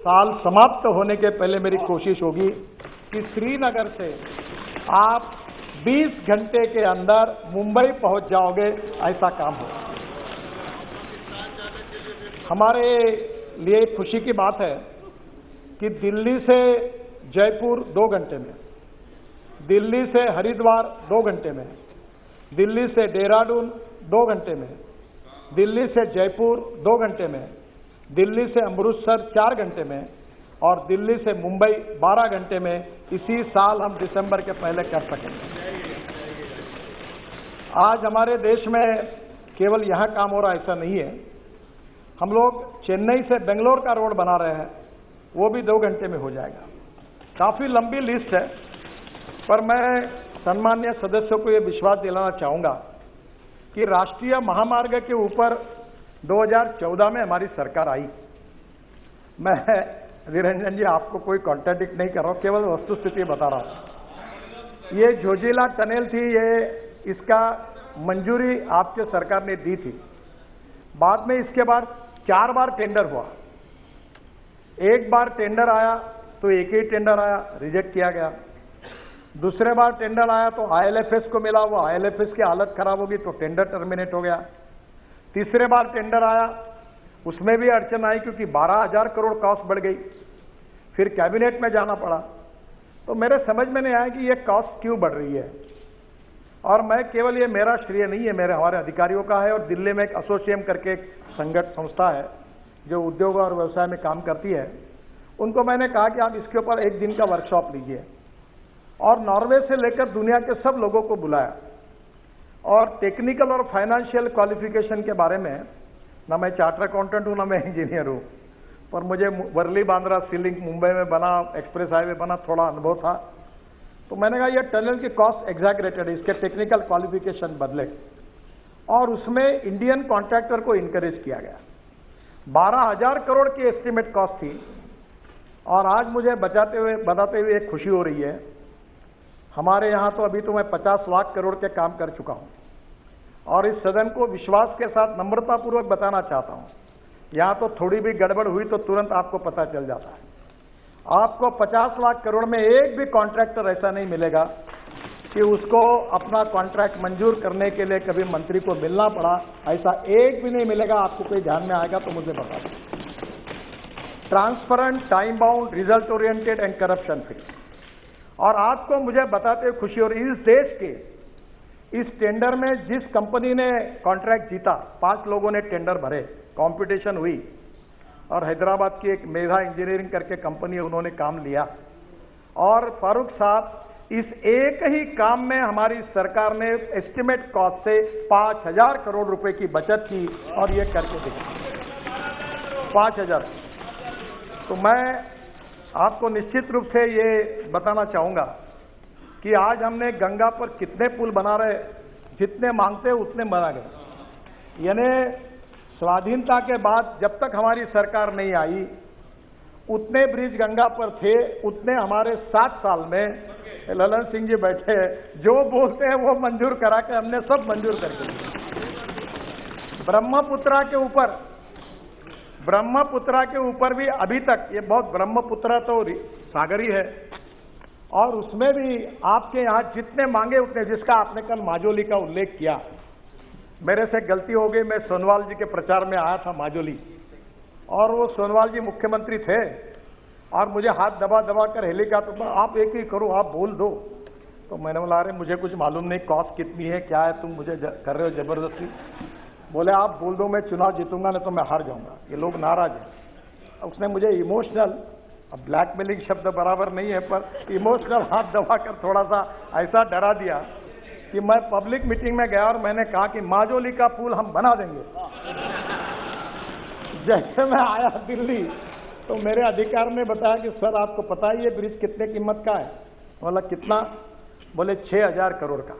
साल समाप्त होने के पहले मेरी कोशिश होगी कि श्रीनगर से आप 20 घंटे के अंदर मुंबई पहुंच जाओगे, ऐसा काम हो। हमारे लिए खुशी की बात है कि दिल्ली से जयपुर 2 घंटे में, दिल्ली से हरिद्वार 2 घंटे में, दिल्ली से देहरादून 2 घंटे में, दिल्ली से जयपुर 2 घंटे में, दिल्ली से अमृतसर 4 घंटे में और दिल्ली से मुंबई 12 घंटे में इसी साल हम दिसंबर के पहले कर सकेंगे। आज हमारे देश में केवल यहाँ काम हो रहा ऐसा नहीं है। हम लोग चेन्नई से बेंगलोर का रोड बना रहे हैं, वो भी 2 घंटे में हो जाएगा। काफ़ी लंबी लिस्ट है, पर मैं सम्मान्य सदस्यों को ये विश्वास दिलाना चाहूँगा कि राष्ट्रीय महामार्ग के ऊपर 2014 में हमारी सरकार आई। मैं निरंजन जी आपको कोई कॉन्ट्राडिक्ट नहीं कर रहा हूँ, केवल वस्तुस्थिति बता रहा हूँ। ये जोजिला टनल थी, ये इसका मंजूरी आपके सरकार ने दी थी। बाद में इसके बाद 4 बार टेंडर हुआ। एक बार टेंडर आया तो एक ही टेंडर आया, रिजेक्ट किया गया। दूसरे बार टेंडर आया तो आईएलएफएस को मिला, वो आईएलएफएस की हालत खराब होगी तो टेंडर टर्मिनेट हो गया। तीसरे बार टेंडर आया, उसमें भी अड़चन आई क्योंकि 12,000 करोड़ कॉस्ट बढ़ गई। फिर कैबिनेट में जाना पड़ा। तो मेरे समझ में नहीं आया कि ये कॉस्ट क्यों बढ़ रही है। और मैं केवल, ये मेरा श्रेय नहीं है, मेरे हमारे अधिकारियों का है। और दिल्ली में एक एसोसिएम करके एक संस्था है जो उद्योग और व्यवसाय में काम करती है, उनको मैंने कहा कि आप इसके ऊपर एक दिन का वर्कशॉप लीजिए। और नॉर्वे से लेकर दुनिया के सब लोगों को बुलाया और टेक्निकल और फाइनेंशियल क्वालिफिकेशन के बारे में, ना मैं चार्टर अकाउंटेंट हूँ ना मैं इंजीनियर हूँ, पर मुझे वर्ली बांद्रा सी लिंक मुंबई में बना, एक्सप्रेस हाईवे बना, थोड़ा अनुभव था। तो मैंने कहा ये टनल की कॉस्ट एग्जैगरेटेड है, इसके टेक्निकल क्वालिफिकेशन बदले। और उसमें इंडियन कॉन्ट्रैक्टर को इनकरेज किया गया। 12,000 करोड़ की एस्टिमेट कॉस्ट थी। और आज मुझे बताते हुए एक खुशी हो रही है, हमारे यहाँ तो अभी तो मैं 50 लाख करोड़ के काम कर चुका हूँ। और इस सदन को विश्वास के साथ नम्रतापूर्वक बताना चाहता हूँ, यहाँ तो थोड़ी भी गड़बड़ हुई तो तुरंत आपको पता चल जाता है। आपको 50 लाख करोड़ में एक भी कॉन्ट्रैक्टर ऐसा नहीं मिलेगा कि उसको अपना कॉन्ट्रैक्ट मंजूर करने के लिए कभी मंत्री को मिलना पड़ा, ऐसा एक भी नहीं मिलेगा। आपको कोई ध्यान में आएगा तो मुझे बता दें। Transparent, time bound, result oriented and corruption free. और आपको मुझे बताते हुए खुशी हो रही है, इस देश के इस टेंडर में जिस कंपनी ने कॉन्ट्रैक्ट जीता, 5 लोगों ने टेंडर भरे, कंपटीशन हुई और हैदराबाद की एक मेधा इंजीनियरिंग करके कंपनी है, उन्होंने काम लिया। और फारूक साहब, इस एक ही काम में हमारी सरकार ने एस्टिमेट कॉस्ट से 5,000 करोड़ रुपए की बचत की और ये करके दिखा 5,000। तो मैं आपको निश्चित रूप से ये बताना चाहूंगा कि आज हमने गंगा पर कितने पुल बना रहे, जितने मांगते उतने बना गए। यानी स्वाधीनता के बाद जब तक हमारी सरकार नहीं आई, उतने ब्रिज गंगा पर थे, उतने हमारे 7 साल में ललन सिंह जी बैठे हैं, जो बोलते हैं वो मंजूर करा के हमने सब मंजूर करके दिए। ब्रह्मपुत्रा के ऊपर भी अभी तक ये बहुत, ब्रह्मपुत्रा तो सागर ही है और उसमें भी आपके यहाँ जितने मांगे उतने, जिसका आपने कल माजोली का उल्लेख किया, मेरे से गलती हो गई, मैं सोनवाल जी के प्रचार में आया था माजोली और वो सोनवाल जी मुख्यमंत्री थे और मुझे हाथ दबा दबा कर हेलीकॉप्टर, आप एक ही करो, आप बोल दो। तो मैंने बोला अरे मुझे कुछ मालूम नहीं, कॉस्ट कितनी है, क्या है, तुम मुझे कर रहे हो जबरदस्ती। बोले आप बोल दो, मैं चुनाव जीतूंगा नहीं तो मैं हार जाऊंगा। ये लोग नाराज हैं। उसने मुझे इमोशनल, अब ब्लैकमेलिंग शब्द बराबर नहीं है, पर इमोशनल हाथ दबा कर थोड़ा सा ऐसा डरा दिया कि मैं पब्लिक मीटिंग में गया और मैंने कहा कि माजोली का पुल हम बना देंगे। जैसे मैं आया दिल्ली तो मेरे अधिकारी ने बताया कि सर आपको पता है ये ब्रिज कितने कीमत का है? बोला कितना? बोले 6,000 करोड़ का।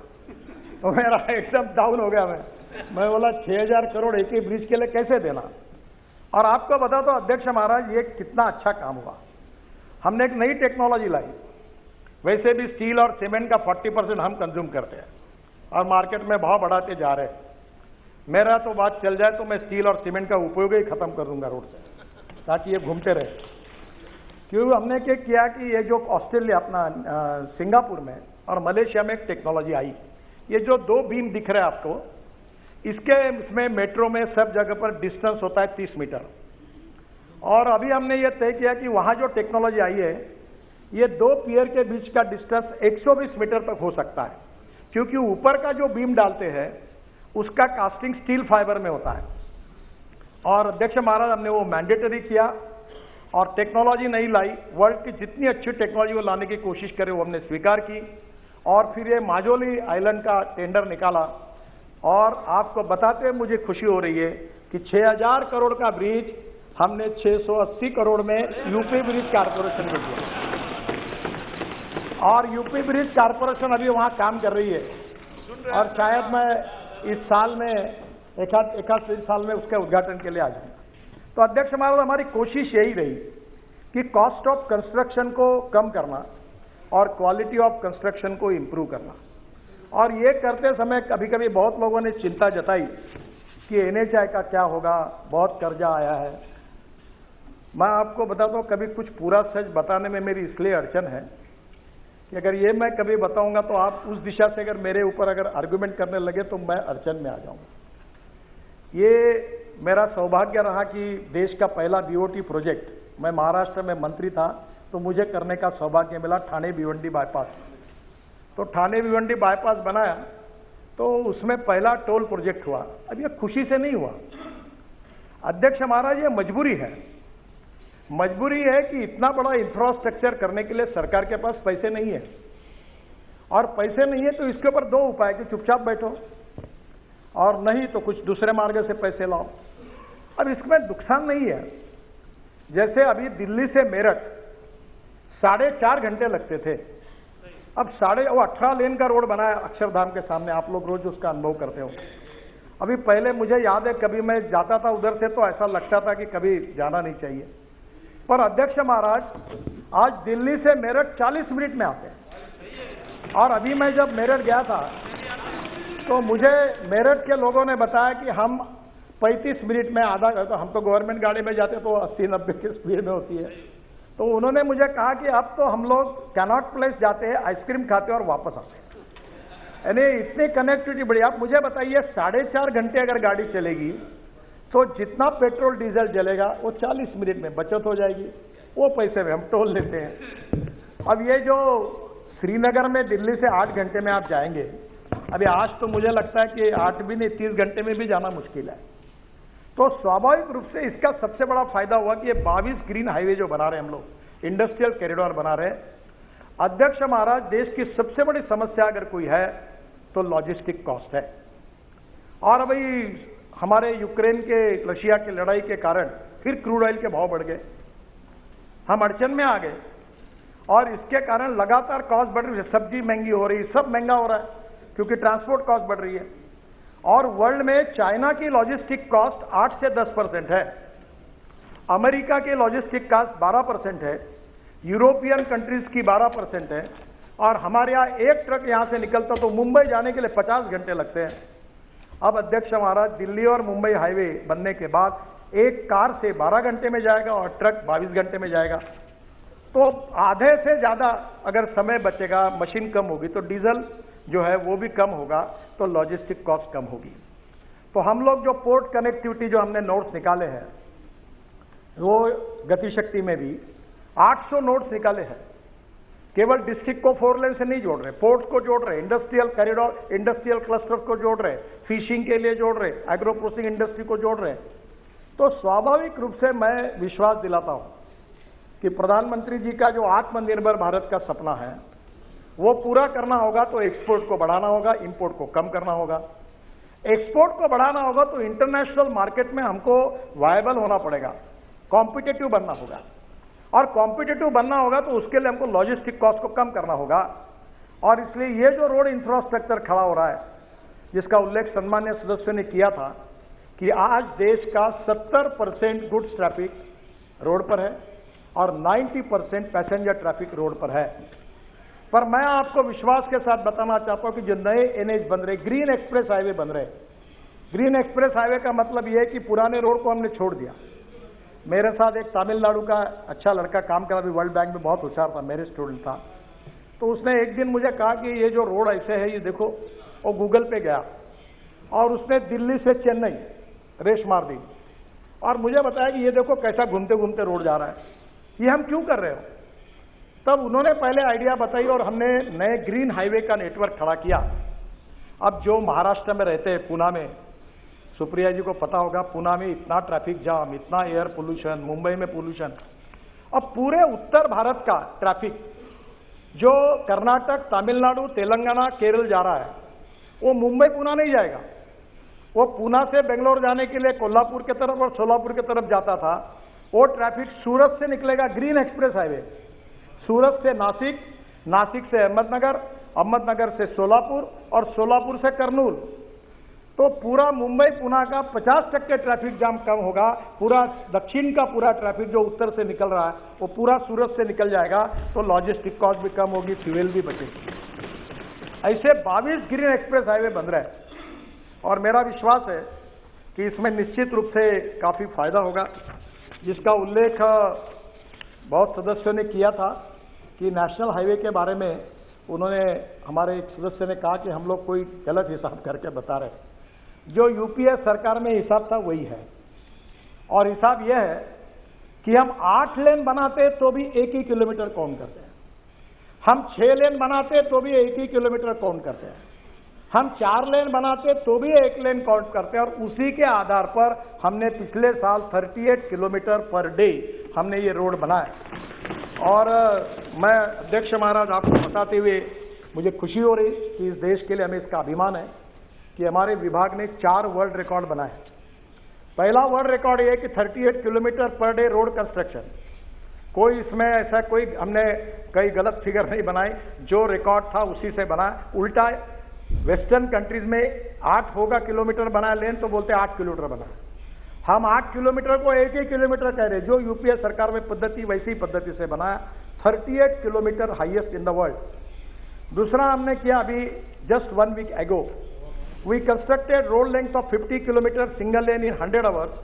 तो मेरा एकदम डाउन हो गया। मैं बोला 6,000 करोड़ एक ही ब्रिज के लिए कैसे देना? और आपको बता दो अध्यक्ष महाराज, ये कितना अच्छा काम हुआ। हमने एक नई टेक्नोलॉजी लाई। वैसे भी स्टील और सीमेंट का 40% हम कंज्यूम करते हैं और मार्केट में भाव बढ़ाते जा रहे हैं। मेरा तो बात चल जाए तो मैं स्टील और सीमेंट का उपयोग ही खत्म कर दूंगा रोड से, ताकि ये घूमते रहे। क्योंकि हमने क्या किया कि ये जो ऑस्ट्रेलिया अपना सिंगापुर में और मलेशिया में एक टेक्नोलॉजी आई, ये जो 2 बीम दिख रहे हैं आपको, इसमें मेट्रो में सब जगह पर डिस्टेंस होता है 30 मीटर। और अभी हमने ये तय किया कि वहां जो टेक्नोलॉजी आई है, ये 2 पियर के बीच का डिस्टेंस 120 मीटर तक हो सकता है, क्योंकि ऊपर का जो बीम डालते हैं उसका कास्टिंग स्टील फाइबर में होता है। और अध्यक्ष महाराज, हमने वो मैंडेटरी किया और टेक्नोलॉजी नहीं लाई, वर्ल्ड की जितनी अच्छी टेक्नोलॉजी वो लाने की कोशिश करे वो हमने स्वीकार की। और फिर ये माजोली आइलैंड का टेंडर निकाला, और आपको बताते हुए मुझे खुशी हो रही है कि 6000 करोड़ का ब्रिज हमने 680 करोड़ में यूपी ब्रिज कारपोरेशन को दिया, और यूपी ब्रिज कारपोरेशन अभी वहां काम कर रही है, और शायद मैं इस साल में एक साल में उसके उद्घाटन के लिए आ जाऊंगा। तो अध्यक्ष महाराज, हमारी कोशिश यही रही कि कॉस्ट ऑफ कंस्ट्रक्शन को कम करना और क्वालिटी ऑफ कंस्ट्रक्शन को इंप्रूव करना। और ये करते समय कभी कभी बहुत लोगों ने चिंता जताई कि एनएचआई का क्या होगा, बहुत कर्जा आया है। मैं आपको बताता हूं, कभी कुछ पूरा सच बताने में मेरी इसलिए अड़चन है कि अगर ये मैं कभी बताऊंगा तो आप उस दिशा से अगर मेरे ऊपर अगर आर्गुमेंट करने लगे तो मैं अड़चन में आ जाऊंगा। ये मेरा सौभाग्य रहा कि देश का पहला बीओटी प्रोजेक्ट, मैं महाराष्ट्र में मंत्री था तो मुझे करने का सौभाग्य मिला, ठाणे भिवंडी बाईपास। तो ठाणे भिवंडी बाईपास बनाया तो उसमें पहला टोल प्रोजेक्ट हुआ। अब ये खुशी से नहीं हुआ अध्यक्ष महाराज, ये मजबूरी है। मजबूरी है कि इतना बड़ा इंफ्रास्ट्रक्चर करने के लिए सरकार के पास पैसे नहीं है, और पैसे नहीं है तो इसके ऊपर 2 उपाय कि चुपचाप बैठो, और नहीं तो कुछ दूसरे मार्ग से पैसे लाओ। अब इसमें नुकसान नहीं है। जैसे अभी दिल्ली से मेरठ 4.5 घंटे लगते थे, अब 18 लेन का रोड बनाया अक्षरधाम के सामने, आप लोग रोज उसका अनुभव करते हो। अभी पहले मुझे याद है कभी मैं जाता था उधर से तो ऐसा लगता था कि कभी जाना नहीं चाहिए, पर अध्यक्ष महाराज आज दिल्ली से मेरठ 40 मिनट में आते हैं। और अभी मैं जब मेरठ गया था तो मुझे मेरठ के लोगों ने बताया कि हम 35 मिनट में आधा, तो हम तो गवर्नमेंट गाड़ी में जाते तो 80-90 की स्पीड में होती है। तो उन्होंने मुझे कहा कि अब तो हम लोग कैनॉट प्लेस जाते हैं, आइसक्रीम खाते हैं और वापस आते हैं। यानी इतनी कनेक्टिविटी बढ़ी। आप मुझे बताइए 4.5 घंटे अगर गाड़ी चलेगी तो जितना पेट्रोल डीजल जलेगा वो 40 मिनट में बचत हो जाएगी, वो पैसे में हम टोल लेते हैं। अब ये जो श्रीनगर में दिल्ली से 8 घंटे में आप जाएंगे, अभी आज तो मुझे लगता है कि 8 भी नहीं 30 घंटे में भी जाना मुश्किल है। तो स्वाभाविक रूप से इसका सबसे बड़ा फायदा हुआ कि ये 22 ग्रीन हाईवे जो बना रहे हैं हम लोग, इंडस्ट्रियल कॉरिडोर बना रहे हैं। अध्यक्ष महाराज, देश की सबसे बड़ी समस्या अगर कोई है तो लॉजिस्टिक कॉस्ट है। और अभी हमारे यूक्रेन के रशिया की लड़ाई के कारण फिर क्रूड ऑयल के भाव बढ़ गए, हम अड़चन में आ गए, और इसके कारण लगातार कॉस्ट बढ़ रही है। सब्जी महंगी हो रही है, सब महंगा हो रहा है क्योंकि ट्रांसपोर्ट कॉस्ट बढ़ रही है। और वर्ल्ड में चाइना की लॉजिस्टिक कॉस्ट 8 से 10% है, अमेरिका की लॉजिस्टिक कॉस्ट 12% है, यूरोपियन कंट्रीज की 12% है, और हमारे यहाँ एक ट्रक यहां से निकलता तो मुंबई जाने के लिए 50 घंटे लगते हैं। अब अध्यक्ष महाराज, दिल्ली और मुंबई हाईवे बनने के बाद एक कार से 12 घंटे में जाएगा और ट्रक 22 घंटे में जाएगा। तो आधे से ज्यादा अगर समय बचेगा, मशीन कम होगी तो डीजल जो है वो भी कम होगा, तो लॉजिस्टिक कॉस्ट कम होगी। तो हम लोग जो पोर्ट कनेक्टिविटी जो हमने नोट्स निकाले हैं, वो गतिशक्ति में भी 800 नोट्स निकाले हैं। केवल डिस्ट्रिक्ट को 4 लेन से नहीं जोड़ रहे, पोर्ट को जोड़ रहे, इंडस्ट्रियल कॉरिडोर, इंडस्ट्रियल क्लस्टर को जोड़ रहे, फिशिंग के लिए जोड़ रहे, एग्रो प्रोसेसिंग इंडस्ट्री को जोड़ रहे। तो स्वाभाविक रूप से मैं विश्वास दिलाता हूं कि प्रधानमंत्री जी का जो आत्मनिर्भर भारत का सपना है वो पूरा करना होगा तो एक्सपोर्ट को बढ़ाना होगा, इंपोर्ट को कम करना होगा। एक्सपोर्ट को बढ़ाना होगा तो इंटरनेशनल मार्केट में हमको वायबल होना पड़ेगा, कॉम्पिटिटिव बनना होगा, और कॉम्पिटिटिव बनना होगा तो उसके लिए हमको लॉजिस्टिक कॉस्ट को कम करना होगा। और इसलिए ये जो रोड इंफ्रास्ट्रक्चर खड़ा हो रहा है, जिसका उल्लेख सम्मान्य सदस्यों ने किया था कि आज देश का 70% गुड्स ट्रैफिक रोड पर है और 90% पैसेंजर ट्रैफिक रोड पर है। पर मैं आपको विश्वास के साथ बताना चाहता हूं कि जो नए एनएच बन रहे, ग्रीन एक्सप्रेस हाईवे बन रहे, ग्रीन एक्सप्रेस हाईवे का मतलब यह है कि पुराने रोड को हमने छोड़ दिया, मेरे साथ एक तमिलनाडु का अच्छा लड़का काम करा, अभी वर्ल्ड बैंक में बहुत होशियार था, मेरे स्टूडेंट था। तो उसने एक दिन मुझे कहा कि ये जो रोड ऐसे है, ये देखो, वो गूगल पे गया और उसने दिल्ली से चेन्नई रेस मार दी और मुझे बताया कि ये देखो कैसा घूमते घूमते रोड जा रहा है, ये हम क्यों कर रहे हो। तब उन्होंने पहले आइडिया बताई और हमने नए ग्रीन हाईवे का नेटवर्क खड़ा किया। अब जो महाराष्ट्र में रहते हैं, पूना में, सुप्रिया जी को पता होगा, पूना में इतना ट्रैफिक जाम, इतना एयर पोल्यूशन, मुंबई में पोल्यूशन। अब पूरे उत्तर भारत का ट्रैफिक जो कर्नाटक, तमिलनाडु, तेलंगाना, केरल जा रहा है, वो मुंबई पूना नहीं जाएगा। वो पूना से बेंगलोर जाने के लिए कोल्हापुर की तरफ और सोलापुर की तरफ जाता था, वो ट्रैफिक सूरत से निकलेगा, ग्रीन एक्सप्रेस हाईवे, सूरत से नासिक, नासिक से अहमदनगर, अहमदनगर से सोलापुर और सोलापुर से कर्नूल। तो पूरा मुंबई पुणे का 50% ट्रैफिक जाम कम होगा। पूरा दक्षिण का पूरा ट्रैफिक जो उत्तर से निकल रहा है वो पूरा सूरत से निकल जाएगा, तो लॉजिस्टिक कॉस्ट भी कम होगी, फ्यूल भी बचेगी। ऐसे 22 ग्रीन एक्सप्रेस हाईवे बन रहे हैं और मेरा विश्वास है कि इसमें निश्चित रूप से काफी फायदा होगा, जिसका उल्लेख बहुत सदस्यों ने किया था कि नेशनल हाईवे के बारे में उन्होंने, हमारे एक सदस्य ने कहा कि हम लोग कोई गलत हिसाब करके बता रहे हैं। जो यूपीए सरकार में हिसाब था वही है, और हिसाब यह है कि हम 8 लेन बनाते तो भी 1 किलोमीटर काउंट करते हैं, हम 6 लेन बनाते तो भी 1 किलोमीटर काउंट करते हैं, हम 4 लेन बनाते तो भी 1 लेन काउंट करते हैं। और उसी के आधार पर हमने पिछले साल 38 किलोमीटर पर डे हमने ये रोड बनाया। और मैं अध्यक्ष महाराज आपको बताते हुए मुझे खुशी हो रही कि इस देश के लिए हमें इसका अभिमान है कि हमारे विभाग ने 4 वर्ल्ड रिकॉर्ड बनाए। पहला वर्ल्ड रिकॉर्ड ये कि 38 kilometre per day road construction, कोई इसमें ऐसा कोई हमने कई गलत फिगर नहीं बनाई, जो रिकॉर्ड था उसी से बना। उल्टा वेस्टर्न कंट्रीज में 8 होगा किलोमीटर बनाया लेन, तो बोलते 8 किलोमीटर बना। हम 8 किलोमीटर को 1 किलोमीटर कह रहे, जो यूपीए सरकार में पद्धति वैसी पद्धति से बनाया। 38 kilometre highest in the world. दूसरा हमने किया अभी जस्ट 1 वीक एगो, we constructed road length of 50 kilometers single lane in 100 hours,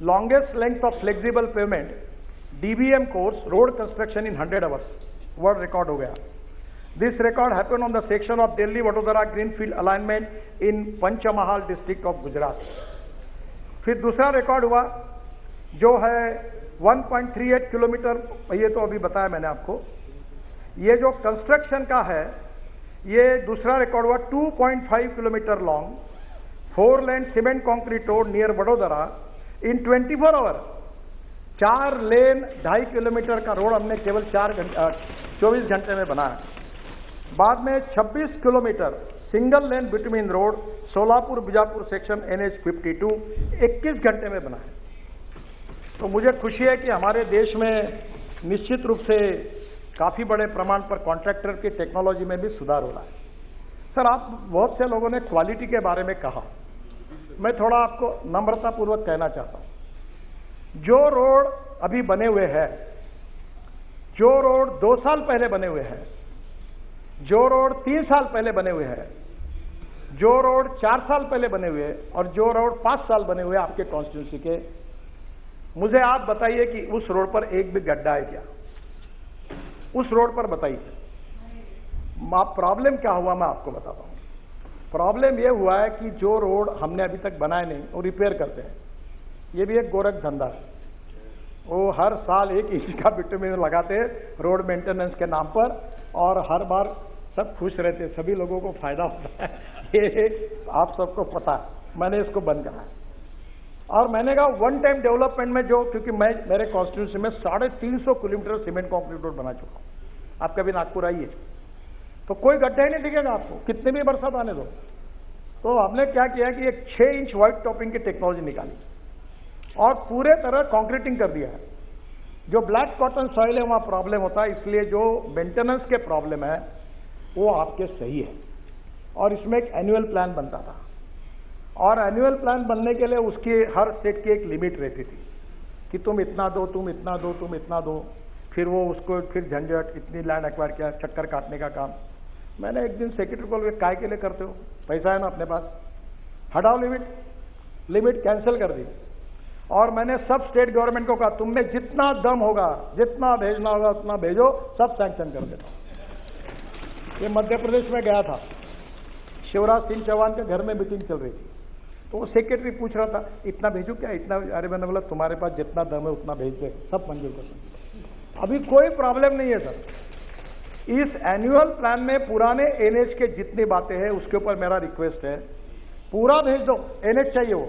longest length of flexible pavement, DBM course road construction in 100 hours, world record हो गया। This record happened on the section of Delhi Vadodara greenfield alignment in Panchmahal district of Gujarat। फिर दूसरा record हुआ जो है 1.38 kilometre, ये तो अभी बताया मैंने आपको। ये जो कंस्ट्रक्शन का है, ये दूसरा रिकॉर्ड हुआ 2.5 kilometre long 4 lane cement concrete road near Vadodara in 24 hour. 4 lane 2.5 kilometre का रोड हमने केवल 24 घंटे में बनाया। बाद में 26 kilometre single lane between road Solapur Bijapur section NH 52 21 घंटे में बनाया। तो मुझे खुशी है कि हमारे देश में निश्चित रूप से काफी बड़े प्रमाण पर कॉन्ट्रैक्टर की टेक्नोलॉजी में भी सुधार हो रहा है। सर, आप बहुत से लोगों ने क्वालिटी के बारे में कहा, मैं थोड़ा आपको नम्रतापूर्वक कहना चाहता हूं। जो रोड अभी बने हुए हैं, जो रोड 2 साल पहले बने हुए हैं, जो रोड 3 साल पहले बने हुए हैं, जो रोड 4 साल पहले बने हुए हैं और जो रोड 5 साल बने हुए आपके कॉन्स्टिट्यूंसी के, मुझे आप बताइए कि उस रोड पर एक भी गड्ढा है क्या? उस रोड पर बताइए। प्रॉब्लम क्या हुआ मैं आपको बताता हूं। प्रॉब्लम यह हुआ है कि जो रोड हमने अभी तक बनाए नहीं वो रिपेयर करते हैं। ये भी एक गोरख धंधा है। वो हर साल 1 इंच का बिटुमिन लगाते हैं रोड मेंटेनेंस के नाम पर, और हर बार सब खुश रहते हैं, सभी लोगों को फायदा होता है। ये आप सबको पता है। मैंने इसको बंद करा है और मैंने कहा 1 टाइम डेवलपमेंट में जो, क्योंकि मैं मेरे कॉन्स्टिट्यूंसी में 350 किलोमीटर सीमेंट कॉन्क्रीट रोड बना चुका हूं। आप कभी नागपुर आइए तो कोई गड्ढा ही नहीं दिखेगा आपको, कितने भी बरसात आने दो। तो हमने क्या किया कि एक 6 इंच व्हाइट टॉपिंग की टेक्नोलॉजी निकाली और पूरे तरह कॉन्क्रीटिंग कर दिया है। जो ब्लैक कॉटन सॉइल है वहां प्रॉब्लम होता है, इसलिए जो मेंटेनेंस के प्रॉब्लम है वो आपके सही है। और इसमें एक एनुअल प्लान बनता था, और एनुअल प्लान बनने के लिए उसकी हर स्टेट की एक लिमिट रहती थी कि तुम इतना दो, तुम इतना दो, तुम इतना दो। फिर वो उसको फिर झंझट, इतनी लैंड एक्वायर किया, चक्कर काटने का काम। मैंने एक दिन सेक्रेटरी को बोला, काय के लिए करते हो, पैसा है ना अपने पास, हटाओ लिमिट कैंसिल कर दी। और मैंने सब स्टेट गवर्नमेंट को कहा तुम में जितना दम होगा, जितना भेजना होगा उतना भेजो, सब सैंक्शन कर देता हूं। ये मध्य प्रदेश में गया था, शिवराज सिंह चौहान के घर में मीटिंग चल रही थी, तो वो सेक्रेटरी पूछ रहा था इतना भेजू क्या, इतना? अरे मैंने बोला तुम्हारे पास जितना दम है उतना भेज दे, सब मंजूर कर सकते। अभी कोई प्रॉब्लम नहीं है सर। इस एनुअल प्लान में पुराने एनएच के जितनी बातें हैं उसके ऊपर मेरा रिक्वेस्ट है, पूरा भेज दो, एनएच चाहिए वो,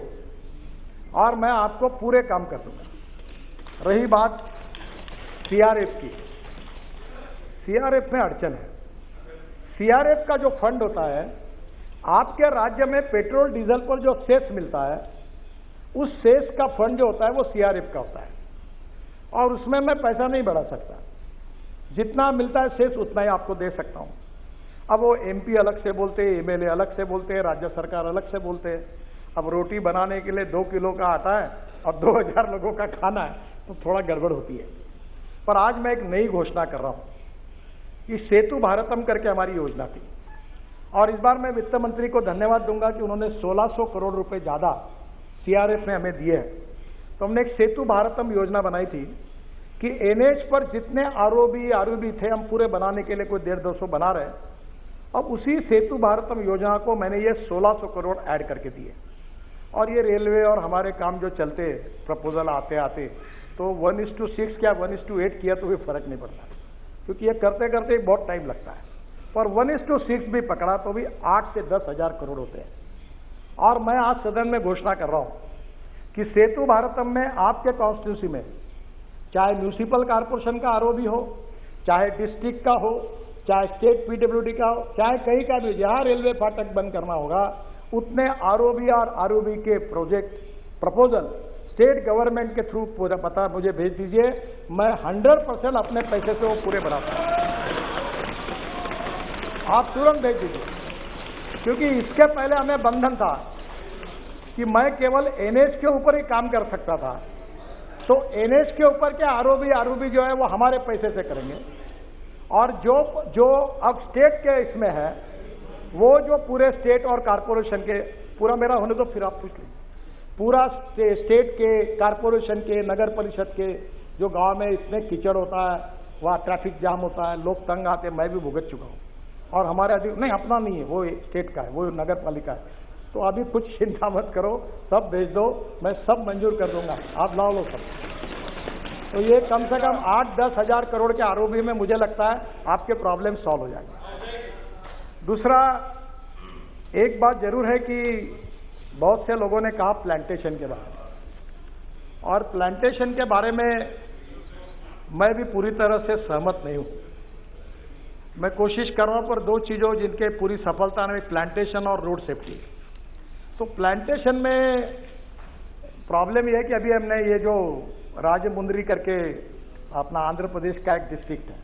और मैं आपको पूरे काम कर दूंगा। रही बात सीआरएफ की, सीआरएफ में अड़चन है। सीआरएफ का जो फंड होता है, आपके राज्य में पेट्रोल डीजल पर जो सेस मिलता है, उस सेस का फंड जो होता है वो सीआरएफ का होता है, और उसमें मैं पैसा नहीं बढ़ा सकता। जितना मिलता है सेस उतना ही आपको दे सकता हूं। अब वो एमपी अलग से बोलते हैं, एमएलए अलग से बोलते हैं, राज्य सरकार अलग से बोलते हैं। अब रोटी बनाने के लिए 2 किलो का आता है और 2000 लोगों का खाना है, तो थोड़ा गड़बड़ होती है। पर आज मैं एक नई घोषणा कर रहा हूं कि सेतु भारतम करके हमारी योजना थी, और इस बार मैं वित्त मंत्री को धन्यवाद दूंगा कि उन्होंने 1600 करोड़ रुपए ज्यादा सीआरएफ ने हमें दिए हैं। तो हमने एक सेतु भारतम योजना बनाई थी कि एनएच पर जितने आरओबी थे हम पूरे बनाने के लिए कोई 150-200 बना रहे। अब उसी सेतु भारतम योजना को मैंने ये 1600 करोड़ ऐड करके दिए, और ये रेलवे और हमारे काम जो चलते प्रपोजल आते आते तो 1:6 क्या 1:8 किया तो भी फर्क नहीं पड़ता, क्योंकि ये करते करते बहुत टाइम लगता है। पर 1:6 भी पकड़ा तो भी 8 से 10 हजार करोड़ होते हैं। और मैं आज सदन में घोषणा कर रहा हूं कि सेतु भारतम में आपके कॉन्स्टिट्यूंसी में चाहे म्यूनिसिपल कॉर्पोरेशन का आरओबी हो, चाहे डिस्ट्रिक्ट का हो, चाहे स्टेट पीडब्ल्यूडी का हो, चाहे कहीं का भी, जहां रेलवे फाटक बंद करना होगा उतने आरओबी और आरओबी के प्रोजेक्ट प्रपोजल स्टेट गवर्नमेंट के थ्रू पूरा पता मुझे भेज दीजिए। मैं 100% अपने पैसे से वो पूरे बनाता हूं, आप तुरंत भेज दीजिए। क्योंकि इसके पहले हमें बंधन था कि मैं केवल एनएच के ऊपर ही काम कर सकता था, तो एनएच के ऊपर के आरओबी जो है वो हमारे पैसे से करेंगे, और जो अब स्टेट के इसमें है वो जो पूरे स्टेट और कारपोरेशन के, पूरा मेरा होने तो फिर आप पूछ लें, पूरा स्टेट के, कारपोरेशन के, नगर परिषद के, जो गांव में इतने कीचड़ होता है, वहाँ ट्रैफिक जाम होता है, लोग तंग आते, मैं भी भुगत चुका हूँ। और हमारे नहीं, अपना नहीं है, वो स्टेट का है, वो नगर पालिका है। तो अभी कुछ चिंता मत करो, सब भेज दो, मैं सब मंजूर कर दूंगा, आप लाओ लो सब। तो ये कम से कम 8-10 हजार करोड़ के आरओबी में मुझे लगता है आपके प्रॉब्लम सॉल्व हो जाएंगे। दूसरा, एक बात जरूर है कि बहुत से लोगों ने कहा प्लांटेशन के बारे में, और प्लांटेशन के बारे में मैं भी पूरी तरह से सहमत नहीं हूं। मैं कोशिश कर रहा हूं पर 2 चीजों जिनके पूरी सफलता में, प्लांटेशन और रोड सेफ्टी। तो प्लांटेशन में प्रॉब्लम यह है कि अभी हमने ये जो राजमुंदरी करके अपना आंध्र प्रदेश का एक डिस्ट्रिक्ट है,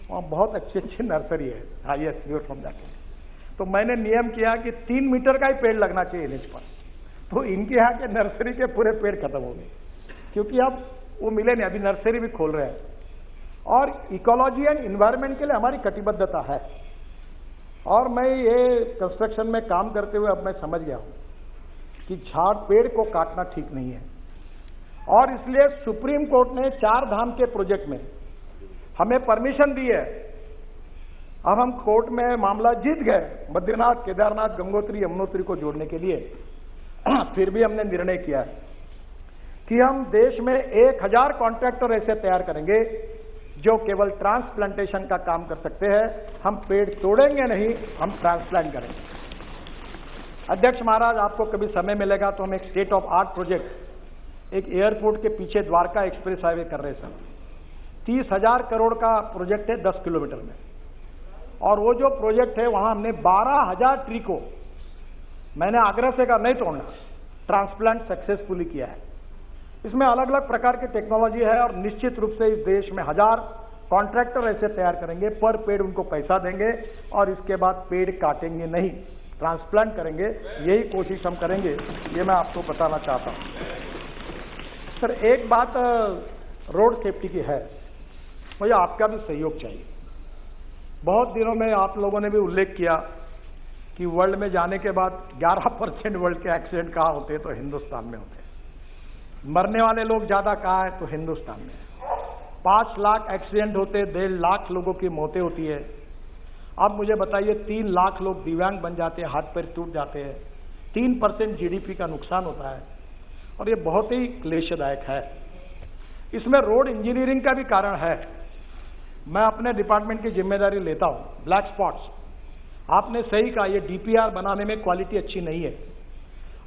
वहाँ बहुत अच्छी अच्छी नर्सरी है, हाईएस्ट व्यू फ्रॉम दैट। तो मैंने नियम किया कि 3 मीटर का ही पेड़ लगना चाहिए एनएच पर। तो इनके यहाँ के नर्सरी के पूरे पेड़ खत्म हो गए, क्योंकि अब वो मिले नहीं। अभी नर्सरी भी खोल रहे हैं, और इकोलॉजी एंड इन्वायरमेंट के लिए हमारी कटिबद्धता है। और मैं ये कंस्ट्रक्शन में काम करते हुए अब मैं समझ गया हूं कि झाड़ पेड़ को काटना ठीक नहीं है, और इसलिए सुप्रीम कोर्ट ने 4 धाम के प्रोजेक्ट में हमें परमिशन दी है। अब हम कोर्ट में मामला जीत गए, बद्रीनाथ, केदारनाथ, गंगोत्री, यमुनोत्री को जोड़ने के लिए। फिर भी हमने निर्णय किया है कि हम देश में 1000 कॉन्ट्रैक्टर ऐसे तैयार करेंगे जो केवल ट्रांसप्लांटेशन का काम कर सकते हैं। हम पेड़ तोड़ेंगे नहीं, हम ट्रांसप्लांट करेंगे। अध्यक्ष महाराज, आपको कभी समय मिलेगा तो हम एक स्टेट ऑफ आर्ट प्रोजेक्ट, एक एयरपोर्ट के पीछे द्वारका एक्सप्रेस हाईवे कर रहे हैं सर। 30,000 करोड़ का प्रोजेक्ट है 10 किलोमीटर में, और वो जो प्रोजेक्ट है वहां हमने 12,000 ट्री को, मैंने आग्रह से कहा नहीं तोड़ना, ट्रांसप्लांट सक्सेसफुली किया है। इसमें अलग अलग प्रकार की टेक्नोलॉजी है, और निश्चित रूप से इस देश में 1000 कॉन्ट्रैक्टर ऐसे तैयार करेंगे, पर पेड़ उनको पैसा देंगे, और इसके बाद पेड़ काटेंगे नहीं, ट्रांसप्लांट करेंगे। यही कोशिश हम करेंगे, ये मैं आपको बताना चाहता हूं। सर, एक बात रोड सेफ्टी की है, मुझे आपका भी सहयोग चाहिए। बहुत दिनों में आप लोगों ने भी उल्लेख किया कि वर्ल्ड में जाने के बाद 11% वर्ल्ड के एक्सीडेंट कहाँ होते हैं, तो हिंदुस्तान में होते हैं। मरने वाले लोग ज्यादा कहाँ है तो हिंदुस्तान में। 5 लाख एक्सीडेंट होते, 1.5 लाख लोगों की मौतें होती है। अब मुझे बताइए 3 लाख लोग दिव्यांग बन जाते हैं, हाथ पैर टूट जाते हैं, 3% जीडीपी का नुकसान होता है और ये बहुत ही क्लेशदायक है। इसमें रोड इंजीनियरिंग का भी कारण है। मैं अपने डिपार्टमेंट की जिम्मेदारी लेता हूं। ब्लैक स्पॉट्स, आपने सही कहा, ये डीपीआर बनाने में क्वालिटी अच्छी नहीं है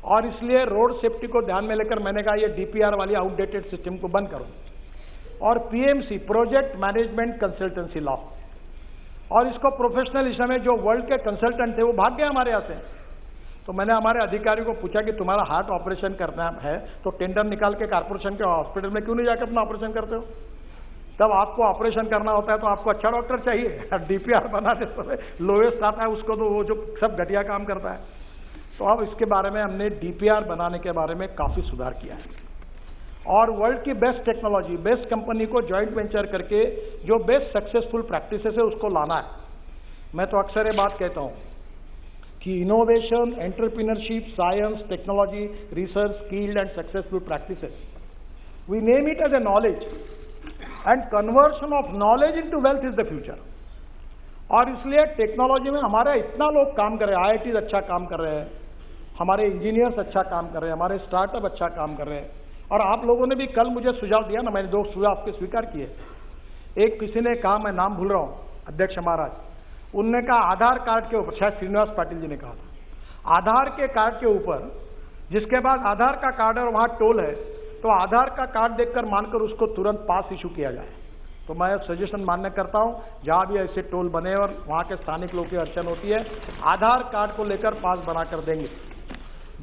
और इसलिए रोड सेफ्टी को ध्यान में लेकर मैंने कहा ये डीपीआर वाली आउटडेटेड सिस्टम को बंद करो और PMC, project management consultancy law, और इसको प्रोफेशनल इसमें जो वर्ल्ड के कंसल्टेंट थे वो भाग गए हमारे यहाँ से। तो मैंने हमारे अधिकारियों को पूछा कि तुम्हारा हार्ट ऑपरेशन करना है तो टेंडर निकाल के कारपोरेशन के हॉस्पिटल में क्यों नहीं जाकर अपना ऑपरेशन करते हो? तब आपको ऑपरेशन करना होता है तो आपको अच्छा डॉक्टर चाहिए। डीपीआर बनाने समय लोएस्ट आता है उसको, तो वो जो सब घटिया काम करता है। तो अब इसके बारे में हमने डीपीआर बनाने के बारे में काफी सुधार किया है और वर्ल्ड की बेस्ट टेक्नोलॉजी, बेस्ट कंपनी को ज्वाइंट वेंचर करके जो बेस्ट सक्सेसफुल प्रैक्टिसेस है उसको लाना है। मैं तो अक्सर ये बात कहता हूं कि innovation, entrepreneurship, science, technology, research, skilled and successful practices, we name it as a knowledge and conversion of knowledge into wealth is the future. और इसलिए टेक्नोलॉजी में हमारे इतना लोग काम कर रहे हैं, आईआईटी अच्छा काम कर रहे हैं, हमारे इंजीनियर्स अच्छा काम कर रहे हैं, हमारे स्टार्टअप अच्छा काम कर रहे हैं। और आप लोगों ने भी कल मुझे सुझाव दिया ना, मैंने 2 सुझाव आपके स्वीकार किए। एक किसी ने कहा, मैं नाम भूल रहा हूं, अध्यक्ष महाराज, उनने कहा आधार कार्ड के ऊपर, शायद श्रीनिवास पाटिल जी ने कहा था, आधार के कार्ड के ऊपर, जिसके बाद आधार का कार्ड है और वहां टोल है, तो आधार का कार्ड देखकर मानकर उसको तुरंत पास इशू किया जाए। तो मैं सजेशन मान्य करता हूं, जहां भी ऐसे टोल बने और वहां के स्थानिक लोगों की अड़चन होती है, आधार कार्ड को लेकर पास बनाकर देंगे।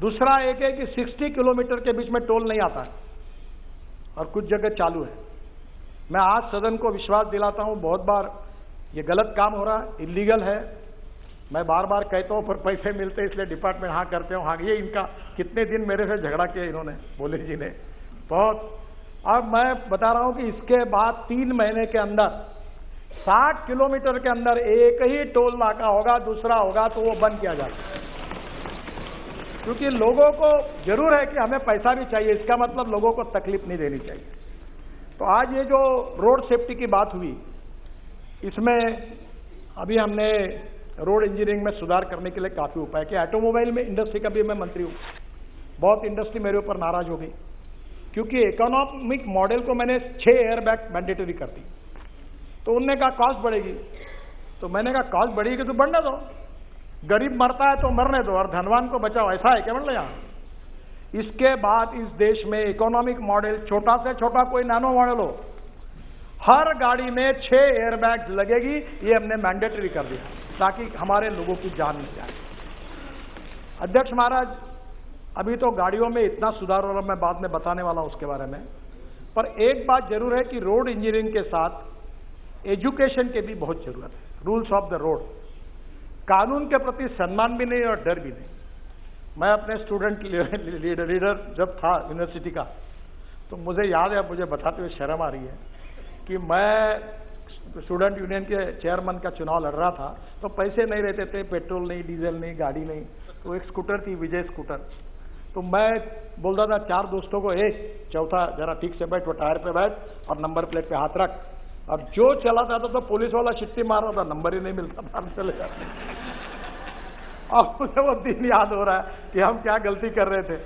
दूसरा एक है कि 60 किलोमीटर के बीच में टोल नहीं आता है और कुछ जगह चालू है। मैं आज सदन को विश्वास दिलाता हूं, बहुत बार ये गलत काम हो रहा है, इलीगल है। मैं बार बार कहता हूं पर पैसे मिलते हैं इसलिए डिपार्टमेंट हाँ करते हो। हाँ, ये इनका कितने दिन मेरे से झगड़ा किया इन्होंने, बोले जी ने बहुत। अब मैं बता रहा हूं कि इसके बाद 3 महीने के अंदर 60 किलोमीटर के अंदर एक ही टोल नाका होगा, दूसरा होगा तो वो बंद किया जाएगा। क्योंकि लोगों को जरूर है कि हमें पैसा भी चाहिए, इसका मतलब लोगों को तकलीफ नहीं देनी चाहिए। तो आज ये जो रोड सेफ्टी की बात हुई, इसमें अभी हमने रोड इंजीनियरिंग में सुधार करने के लिए काफी उपाय किया। ऑटोमोबाइल में इंडस्ट्री का भी मैं मंत्री हूं, बहुत इंडस्ट्री मेरे ऊपर नाराज हो गई क्योंकि इकोनॉमिक मॉडल को मैंने 6 एयरबैग मैंडेटरी कर दी। तो उनने कहा कॉस्ट बढ़ेगी, तो मैंने कहा कॉस्ट बढ़ेगी तो बढ़ने दो, गरीब मरता है तो मरने दो और धनवान को बचाओ, ऐसा है क्या मतलब यहां। इसके बाद इस देश में इकोनॉमिक मॉडल, छोटा से छोटा कोई नैनो मॉडल हो, हर गाड़ी में 6 एयरबैग लगेगी, ये हमने मैंडेटरी कर दिया ताकि हमारे लोगों की जान नहीं जाए। अध्यक्ष महाराज, अभी तो गाड़ियों में इतना सुधार हो रहा, मैं बाद में बताने वाला हूं उसके बारे में, पर एक बात जरूर है कि रोड इंजीनियरिंग के साथ एजुकेशन की भी बहुत जरूरत है। रूल्स ऑफ द रोड, कानून के प्रति सम्मान भी नहीं और डर भी नहीं। मैं अपने स्टूडेंट लीडर जब था यूनिवर्सिटी का, तो मुझे याद है, मुझे बताते हुए शर्म आ रही है कि मैं स्टूडेंट यूनियन के चेयरमैन का चुनाव लड़ रहा था, तो पैसे नहीं रहते थे, पेट्रोल नहीं, डीजल नहीं, गाड़ी नहीं, तो एक स्कूटर थी, विजय स्कूटर। तो मैं बोलता था 4 दोस्तों को, एक चौथा जरा ठीक से बैठ, वो टायर पे बैठ और नंबर प्लेट पे हाथ रख। अब जो चला जाता तो पुलिस वाला चिट्ठी मार रहा था, नंबर ही नहीं मिलता था, हम चले जाते। अब मुझे वो दिन याद हो रहा है कि हम क्या गलती कर रहे थे।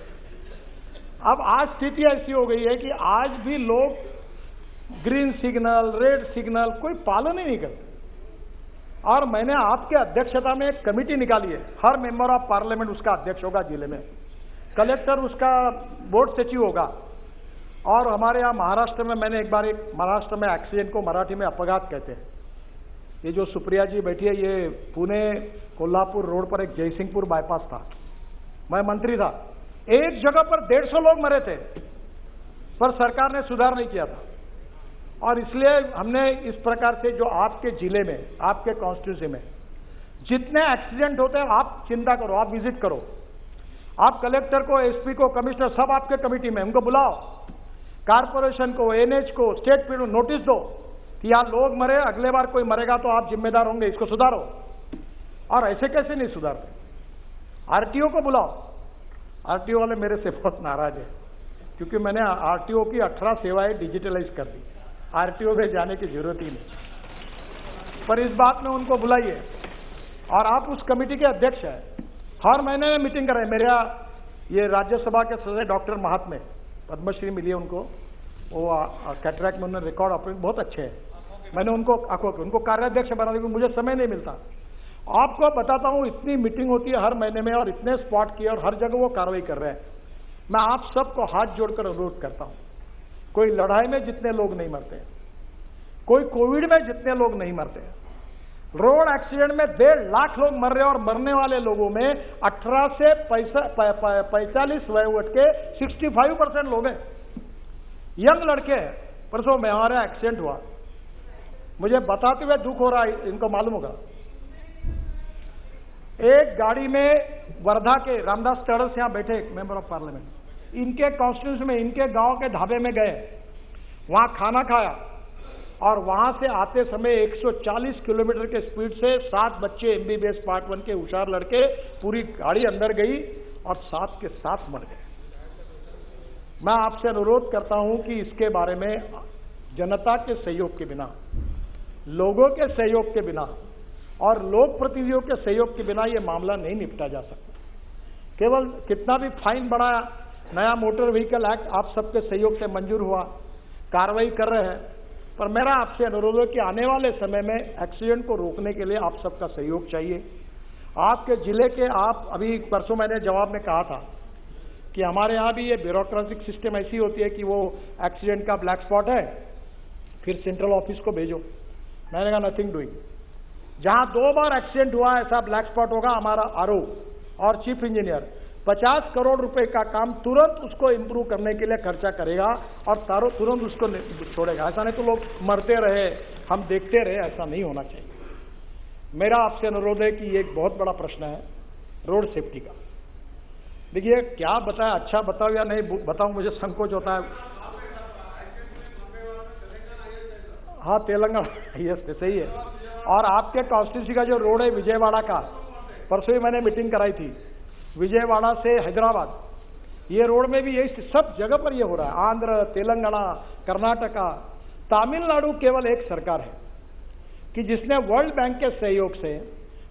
अब आज स्थिति ऐसी हो गई है कि आज भी लोग ग्रीन सिग्नल, रेड सिग्नल कोई पालन ही नहीं करते। और मैंने आपके अध्यक्षता में एक कमेटी निकाली है, हर मेंबर ऑफ पार्लियामेंट उसका अध्यक्ष होगा जिले में, कलेक्टर उसका बोर्ड सचिव होगा। और हमारे यहाँ महाराष्ट्र में, मैंने एक बार महाराष्ट्र में एक्सीडेंट को मराठी में अपघात कहते हैं, ये जो सुप्रिया जी बैठी है, ये पुणे कोल्हापुर रोड पर एक जयसिंहपुर बाईपास था, मैं मंत्री था, एक जगह पर 150 लोग मरे थे, पर सरकार ने सुधार नहीं किया था। और इसलिए हमने इस प्रकार से, जो आपके जिले में, आपके कॉन्स्टिट्यूंसी में जितने एक्सीडेंट होते हैं, आप चिंता करो, आप विजिट करो, आप कलेक्टर को, एसपी को, कमिश्नर, सब आपके कमेटी में, उनको बुलाओ, कारपोरेशन को, एनएच को, स्टेट पीडब्ल्यू नोटिस दो कि यार लोग मरे, अगले बार कोई मरेगा तो आप जिम्मेदार होंगे, इसको सुधारो। और ऐसे कैसे नहीं सुधारते? आरटीओ को बुलाओ, आरटीओ वाले मेरे से बहुत नाराज है, क्योंकि मैंने आरटीओ की 18 सेवाएं डिजिटलाइज कर दी, आरटीओ में जाने की जरूरत ही नहीं। पर इस बात में उनको बुलाइए, और आप उस कमेटी के अध्यक्ष हैं, हर महीने में मीटिंग करें। मेरा ये राज्यसभा के सदस्य डॉक्टर महात्मे, पद्मश्री मिली है उनको, वो कैटरैक्ट में उन्होंने रिकॉर्ड ऑपरेट बहुत अच्छे हैं, मैंने उनको कार्याध्यक्ष बना दिया, मुझे समय नहीं मिलता। आपको बताता हूं, इतनी मीटिंग होती है हर महीने में, और इतने स्पॉट किए, और हर जगह वो कार्रवाई कर रहे हैं। मैं आप सबको हाथ जोड़कर अनुरोध करता हूं, कोई लड़ाई में जितने लोग नहीं मरते, कोई कोविड में जितने लोग नहीं मरते, रोड एक्सीडेंट में 1.5 लाख लोग मर रहे हैं, और मरने वाले लोगों में 18 से 45 वयोवर्ष के 65% लोग हैं, यंग लड़के हैं। परसों में हमारा एक्सीडेंट हुआ, मुझे बताते हुए दुख हो रहा है, इनको मालूम होगा। एक गाड़ी में वर्धा के रामदास टर्स यहां बैठे, एक मेंबर ऑफ पार्लियामेंट, इनके कॉन्स्टिट्यूंसी में, इनके गांव के ढाबे में गए, वहां खाना खाया, और वहां से आते समय 140 किलोमीटर के स्पीड से 7 बच्चे एमबीबीएस पार्ट 1 के होशियार लड़के, पूरी गाड़ी अंदर गई और 7 के 7 मर गए। मैं आपसे अनुरोध करता हूं कि इसके बारे में जनता के सहयोग के बिना, लोगों के सहयोग के बिना, और लोक प्रतिनिधियों के सहयोग के बिना ये मामला नहीं निपटा जा सकता। केवल कितना भी फाइन बढ़ाया, नया मोटर व्हीकल एक्ट आप सबके सहयोग से मंजूर हुआ, कार्रवाई कर रहे हैं, पर मेरा आपसे अनुरोध है कि आने वाले समय में एक्सीडेंट को रोकने के लिए आप सबका सहयोग चाहिए। आपके जिले के, आप अभी परसों मैंने जवाब में कहा था कि हमारे यहाँ भी ये ब्यूरोक्रेटिक सिस्टम ऐसी होती है कि वो एक्सीडेंट का ब्लैक स्पॉट है, फिर सेंट्रल ऑफिस को भेजो। मैंने कहा नथिंग डूइंग, जहां 2 बार एक्सीडेंट हुआ ऐसा ब्लैक स्पॉट होगा, हमारा आरओ और चीफ इंजीनियर 50 करोड़ रुपए का काम तुरंत उसको इंप्रूव करने के लिए खर्चा करेगा, और तुरंत उसको छोड़ेगा। ऐसा नहीं तो लोग मरते रहे, हम देखते रहे, ऐसा नहीं होना चाहिए। मेरा आपसे अनुरोध है कि ये एक बहुत बड़ा प्रश्न है रोड सेफ्टी का। देखिए, क्या बताएं, अच्छा बताओ या नहीं बताऊं, मुझे संकोच होता है। हाँ, तेलंगाना, यस सही है। और आपके कॉन्स्टिट्यूंसी का जो रोड है विजयवाड़ा का, परसों ही मैंने मीटिंग कराई थी, विजयवाड़ा से हैदराबाद, ये रोड में भी यही सब जगह पर ये हो रहा है। आंध्र, तेलंगाना, कर्नाटका, तमिलनाडु केवल एक सरकार है कि जिसने वर्ल्ड बैंक के सहयोग से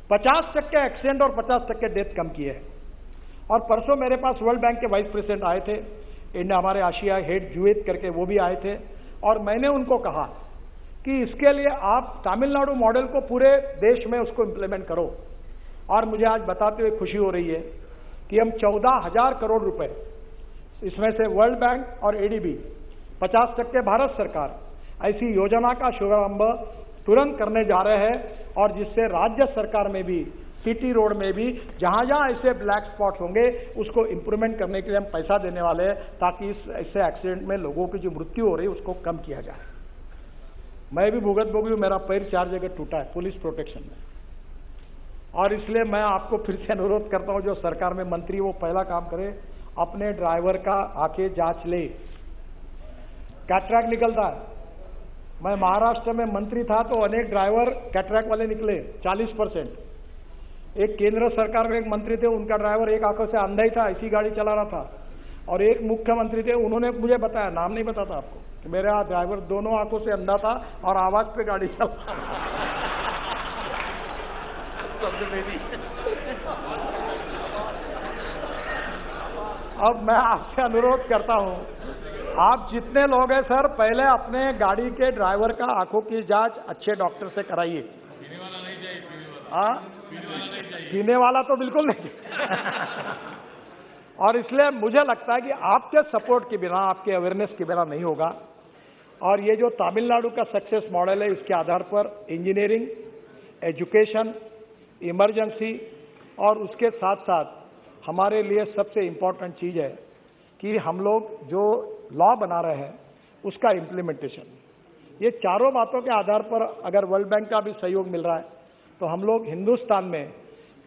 50% एक्सीडेंट और 50% डेथ कम किए हैं। और परसों मेरे पास वर्ल्ड बैंक के वाइस प्रेसिडेंट आए थे, इंडिया हमारे आशिया हेड जुएत करके, वो भी आए थे, और मैंने उनको कहा कि इसके लिए आप तमिलनाडु मॉडल को पूरे देश में उसको इंप्लीमेंट करो। और मुझे आज बताते हुए खुशी हो रही है कि हम 14,000 करोड़ रुपए, इसमें से वर्ल्ड बैंक और एडीबी 50% भारत सरकार, ऐसी योजना का शुभारंभ तुरंत करने जा रहे हैं, और जिससे राज्य सरकार में भी, सिटी रोड में भी, जहां जहां ऐसे ब्लैक स्पॉट होंगे उसको इंप्रूवमेंट करने के लिए हम पैसा देने वाले हैं, ताकि ऐसे एक्सीडेंट में लोगों की जो मृत्यु हो रही है उसको कम किया जाए। मैं भी भुगत भोगी हूं, मेरा पैर 4 जगह टूटा है पुलिस प्रोटेक्शन में, और इसलिए मैं आपको फिर से अनुरोध करता हूं, जो सरकार में मंत्री वो पहला काम करे, अपने ड्राइवर का आके जांच ले। कैटरैक्ट निकलता है, मैं महाराष्ट्र में मंत्री था तो अनेक ड्राइवर कैटरैक्ट वाले निकले 40%। एक केंद्र सरकार में एक मंत्री थे, उनका ड्राइवर एक आंखों से अंधा ही था, ऐसी गाड़ी चला रहा था। और एक मुख्यमंत्री थे, उन्होंने मुझे बताया, नाम नहीं बताता आपको, कि मेरा ड्राइवर दोनों आंखों से अंधा था और आवाज पे गाड़ी चल रहा अब मैं आपसे अनुरोध करता हूं, आप जितने लोग हैं सर, पहले अपने गाड़ी के ड्राइवर का आंखों की जांच अच्छे डॉक्टर से कराइए। पीने वाला तो बिल्कुल नहीं और इसलिए मुझे लगता है कि आपके सपोर्ट के बिना, आपके अवेयरनेस के बिना नहीं होगा। और ये जो तमिलनाडु का सक्सेस मॉडल है, इसके आधार पर इंजीनियरिंग, एजुकेशन, इमरजेंसी, और उसके साथ साथ हमारे लिए सबसे इम्पोर्टेंट चीज है कि हम लोग जो लॉ बना रहे हैं उसका इम्प्लीमेंटेशन। ये चारों बातों के आधार पर अगर वर्ल्ड बैंक का भी सहयोग मिल रहा है तो हम लोग हिंदुस्तान में,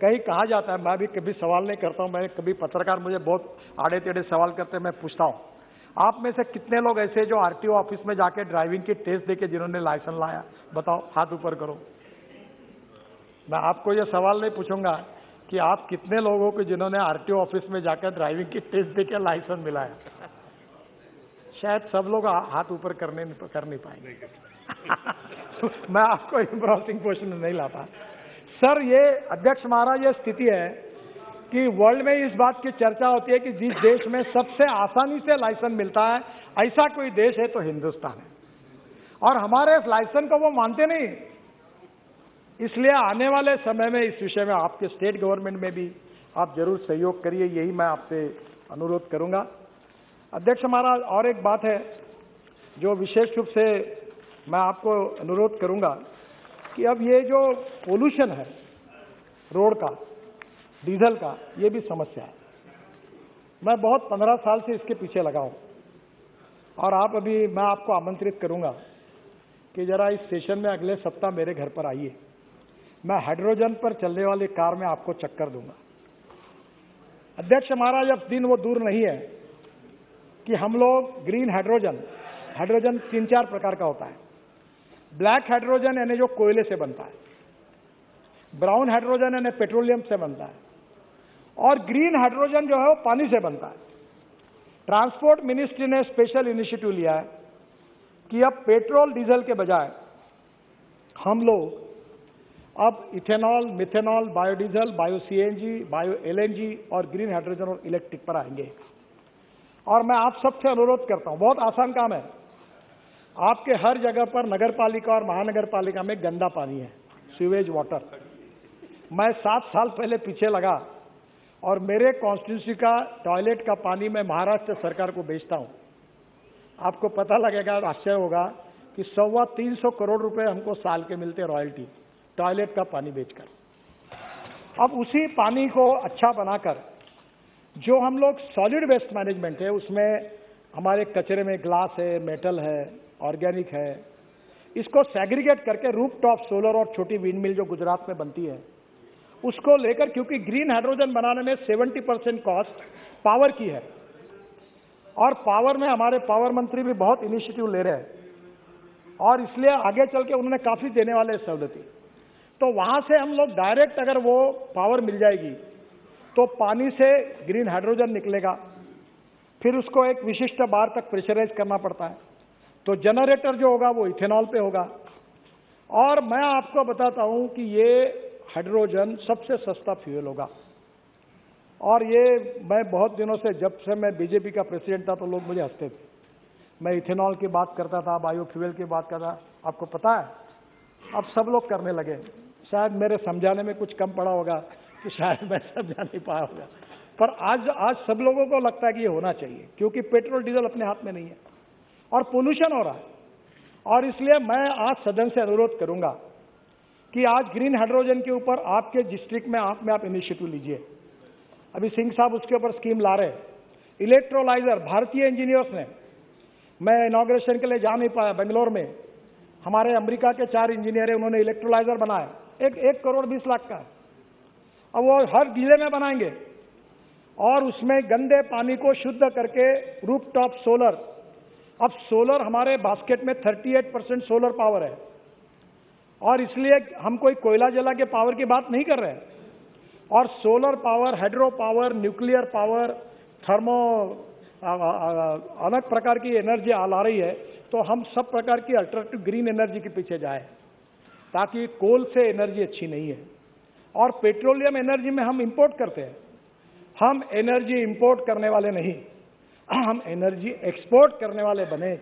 कहीं कहा जाता है, मैं भी कभी सवाल नहीं करता हूं, मैं कभी पत्रकार मुझे बहुत आड़े टेढ़े सवाल करते हैं, मैं पूछता हूं, आप में से कितने लोग ऐसे जो आरटीओ ऑफिस में जाके ड्राइविंग की टेस्ट देके जिन्होंने लाइसेंस लाया, बताओ, हाथ ऊपर करो। मैं आपको ये सवाल नहीं पूछूंगा कि आप कितने लोगों को जिन्होंने आरटीओ ऑफिस में जाकर ड्राइविंग की टेस्ट देके लाइसेंस मिलाया। शायद सब लोग हाथ ऊपर कर नहीं पाएंगे। मैं आपको एम्ब्रॉसिंग पोजिशन में नहीं लाता। सर, ये अध्यक्ष महाराज, ये स्थिति है कि वर्ल्ड में इस बात की चर्चा होती है कि जिस देश में सबसे आसानी से लाइसेंस मिलता है, ऐसा कोई देश है तो हिंदुस्तान है, और हमारे इस लाइसेंस को वो मानते नहीं। इसलिए आने वाले समय में इस विषय में आपके स्टेट गवर्नमेंट में भी आप जरूर सहयोग करिए, यही मैं आपसे अनुरोध करूंगा। अध्यक्ष महाराज, और एक बात है जो विशेष रूप से मैं आपको अनुरोध करूंगा कि अब ये जो पोल्यूशन है रोड का, डीजल का, ये भी समस्या है। मैं बहुत 15 साल से इसके पीछे लगा हूं, और मैं आपको आमंत्रित करूंगा कि जरा इस सेशन में अगले सप्ताह मेरे घर पर आइए। मैं हाइड्रोजन पर चलने वाली कार में आपको चक्कर दूंगा। अध्यक्ष महाराज, अब दिन वो दूर नहीं है कि हम लोग ग्रीन हाइड्रोजन 3-4 प्रकार का होता है। ब्लैक हाइड्रोजन यानी जो कोयले से बनता है, ब्राउन हाइड्रोजन यानी पेट्रोलियम से बनता है, और ग्रीन हाइड्रोजन जो है वो पानी से बनता है। ट्रांसपोर्ट मिनिस्ट्री ने स्पेशल इनिशिएटिव लिया है कि अब पेट्रोल डीजल के बजाय हम लोग अब ethanol, methanol, biodiesel, bio CNG, bio LNG और ग्रीन हाइड्रोजन और इलेक्ट्रिक पर आएंगे। और मैं आप सबसे अनुरोध करता हूं, बहुत आसान काम है। आपके हर जगह पर नगर पालिका और महानगर पालिका में गंदा पानी है, सीवेज वाटर। मैं 7 साल पहले पीछे लगा और मेरे कॉन्स्टिट्यूंसी का टॉयलेट का पानी मैं महाराष्ट्र सरकार को बेचता हूं। आपको पता लगेगा, आश्चर्य होगा कि 325 करोड़ रुपए हमको साल के मिलते रॉयल्टी टॉयलेट का पानी बेचकर। अब उसी पानी को अच्छा बनाकर जो हम लोग सॉलिड वेस्ट मैनेजमेंट है, उसमें हमारे कचरे में ग्लास है, मेटल है, ऑर्गेनिक है, इसको सेग्रीगेट करके रूफटॉप सोलर और छोटी विंड मिल जो गुजरात में बनती है उसको लेकर, क्योंकि ग्रीन हाइड्रोजन बनाने में 70% कॉस्ट पावर की है, और पावर में हमारे पावर मंत्री भी बहुत इनिशिएटिव ले रहे हैं, और इसलिए आगे चल के उन्होंने काफी देने वाले सहूलती। तो वहां से हम लोग डायरेक्ट अगर वो पावर मिल जाएगी तो पानी से ग्रीन हाइड्रोजन निकलेगा, फिर उसको एक विशिष्ट बार तक प्रेशराइज करना पड़ता है, तो जनरेटर जो होगा वो इथेनॉल पे होगा। और मैं आपको बताता हूं कि ये हाइड्रोजन सबसे सस्ता फ्यूल होगा, और ये मैं बहुत दिनों से, जब से मैं बीजेपी का प्रेसिडेंट था तो लोग मुझे हंसते थे। मैं इथेनॉल की बात करता था, बायोफ्यूल की बात करता, आपको पता है अब सब लोग करने लगे। शायद मेरे समझाने में कुछ कम पड़ा होगा कि शायद मैं समझा नहीं पाया होगा, पर आज सब लोगों को लगता है कि ये होना चाहिए, क्योंकि पेट्रोल डीजल अपने हाथ में नहीं है और पोल्यूशन हो रहा है। और इसलिए मैं आज सदन से अनुरोध करूंगा कि आज ग्रीन हाइड्रोजन के ऊपर आपके डिस्ट्रिक्ट में आप इनिशिएटिव लीजिए। अभी सिंह साहब उसके ऊपर स्कीम ला रहे हैं। इलेक्ट्रोलाइजर भारतीय इंजीनियर्स ने, मैं इनॉग्रेशन के लिए जा नहीं पाया, बेंगलोर में हमारे अमेरिका के 4 इंजीनियर हैं, उन्होंने इलेक्ट्रोलाइजर बनाया, 1 करोड़ 20 लाख का। अब वो हर जिले में बनाएंगे और उसमें गंदे पानी को शुद्ध करके रूफटॉप सोलर, अब सोलर हमारे बास्केट में 38% सोलर पावर है, और इसलिए हम कोई कोयला जला के पावर की बात नहीं कर रहे हैं। और solar power, hydro power, nuclear power, thermo, अनेक प्रकार की एनर्जी आ रही है, तो हम सब प्रकार की अल्टरनेटिव ग्रीन एनर्जी के पीछे जाए, ताकि कोल से एनर्जी अच्छी नहीं है। और पेट्रोलियम एनर्जी में हम इंपोर्ट करते हैं, हम एनर्जी इंपोर्ट करने वाले नहीं, हम एनर्जी एक्सपोर्ट करने वाले बने,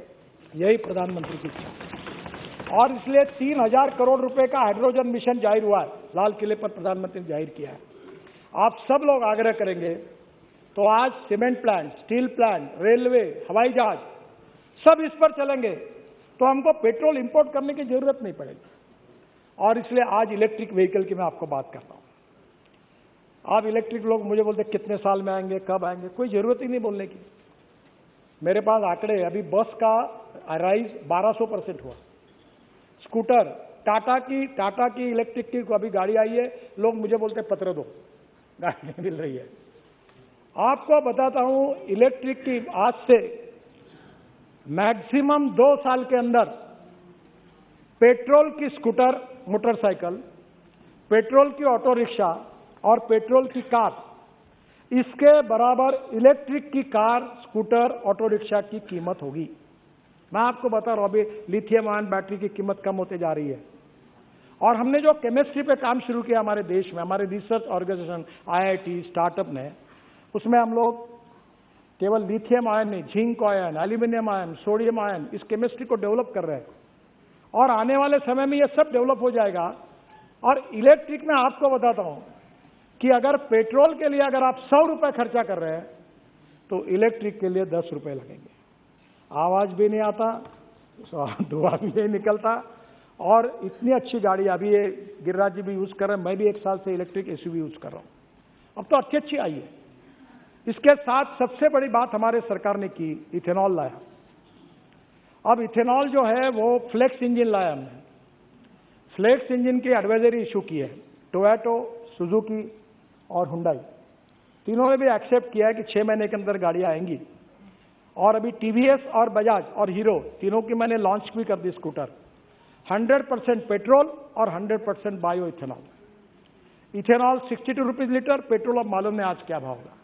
यही प्रधानमंत्री की इच्छा। और इसलिए 3000 करोड़ रुपए का हाइड्रोजन मिशन जाहिर हुआ है, लाल किले पर प्रधानमंत्री ने जाहिर किया है। आप सब लोग आग्रह करेंगे तो आज cement plant, steel plant, railway, हवाई जहाज सब इस पर चलेंगे, तो हमको पेट्रोल इंपोर्ट करने की जरूरत नहीं पड़ेगी। और इसलिए आज इलेक्ट्रिक व्हीकल की मैं आपको बात करता हूं। आप इलेक्ट्रिक लोग मुझे बोलते कितने साल में आएंगे, कब आएंगे, कोई जरूरत ही नहीं बोलने की। मेरे पास आंकड़े, अभी बस का राइज 1200% हुआ। स्कूटर, टाटा की इलेक्ट्रिक की अभी गाड़ी आई है, लोग मुझे बोलते पत्र दो, गाड़ी नहीं मिल रही है। आपको बताता हूं, इलेक्ट्रिक की आज से मैक्सिमम 2 साल के अंदर पेट्रोल की स्कूटर, मोटरसाइकिल, पेट्रोल की ऑटो रिक्शा और पेट्रोल की कार, इसके बराबर इलेक्ट्रिक की कार, स्कूटर, ऑटो रिक्शा की कीमत होगी। मैं आपको बता रहा हूं, अभी लिथियम आयन बैटरी की कीमत कम होते जा रही है। और हमने जो केमिस्ट्री पे काम शुरू किया हमारे देश में, हमारे रिसर्च ऑर्गेनाइजेशन, IIT, स्टार्टअप ने, उसमें हम लोग केवल लिथियम आयन नहीं, zinc ion, aluminium ion, sodium ion, इस केमिस्ट्री को डेवलप कर रहे हैं। और आने वाले समय में ये सब डेवलप हो जाएगा। और इलेक्ट्रिक में आपको बताता हूं कि अगर पेट्रोल के लिए अगर आप 100 रुपए खर्चा कर रहे हैं तो इलेक्ट्रिक के लिए 10 रुपए लगेंगे। आवाज भी नहीं आता, धुआं भी नहीं निकलता, और इतनी अच्छी गाड़ी अभी ये गिरिराज जी भी यूज कर रहे हैं, मैं भी 1 साल से इलेक्ट्रिक एसयूवी यूज कर रहा हूं। अब तो अच्छी अच्छी आई है। इसके साथ सबसे बड़ी बात हमारे सरकार ने की, इथेनॉल लाया। अब इथेनॉल जो है वो फ्लेक्स इंजन लाया हमने। फ्लेक्स इंजन की एडवाइजरी इशू की है टोयोटा, सुजुकी और हुंडई, तीनों ने भी एक्सेप्ट किया है कि 6 महीने के अंदर गाड़ियां आएंगी। और अभी टीवीएस और बजाज और हीरो तीनों की मैंने लॉन्च भी कर दी स्कूटर। 100% पेट्रोल और 100% bio ethanol. Ethanol 62 rupees litre, petrol अब मालूम नहीं आज क्या भाव होगा।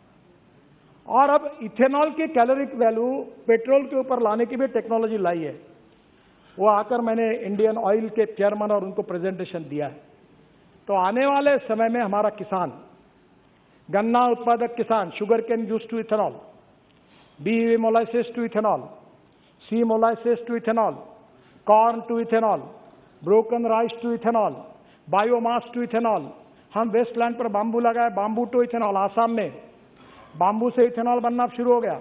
और अब इथेनॉल की कैलोरिक वैल्यू पेट्रोल के ऊपर लाने की भी टेक्नोलॉजी लाई है। वो आकर मैंने इंडियन ऑयल के चेयरमैन और उनको प्रेजेंटेशन दिया है। तो आने वाले समय में हमारा किसान, गन्ना उत्पादक किसान, sugarcane use to ethanol, B molasses to ethanol, C molasses to ethanol, corn to ethanol, broken rice to ethanol, biomass to ethanol. हम वेस्टलैंड पर बांबू लगाए, बांबू टू इथेनॉल। आसाम में बांबू से इथेनॉल बनना शुरू हो गया।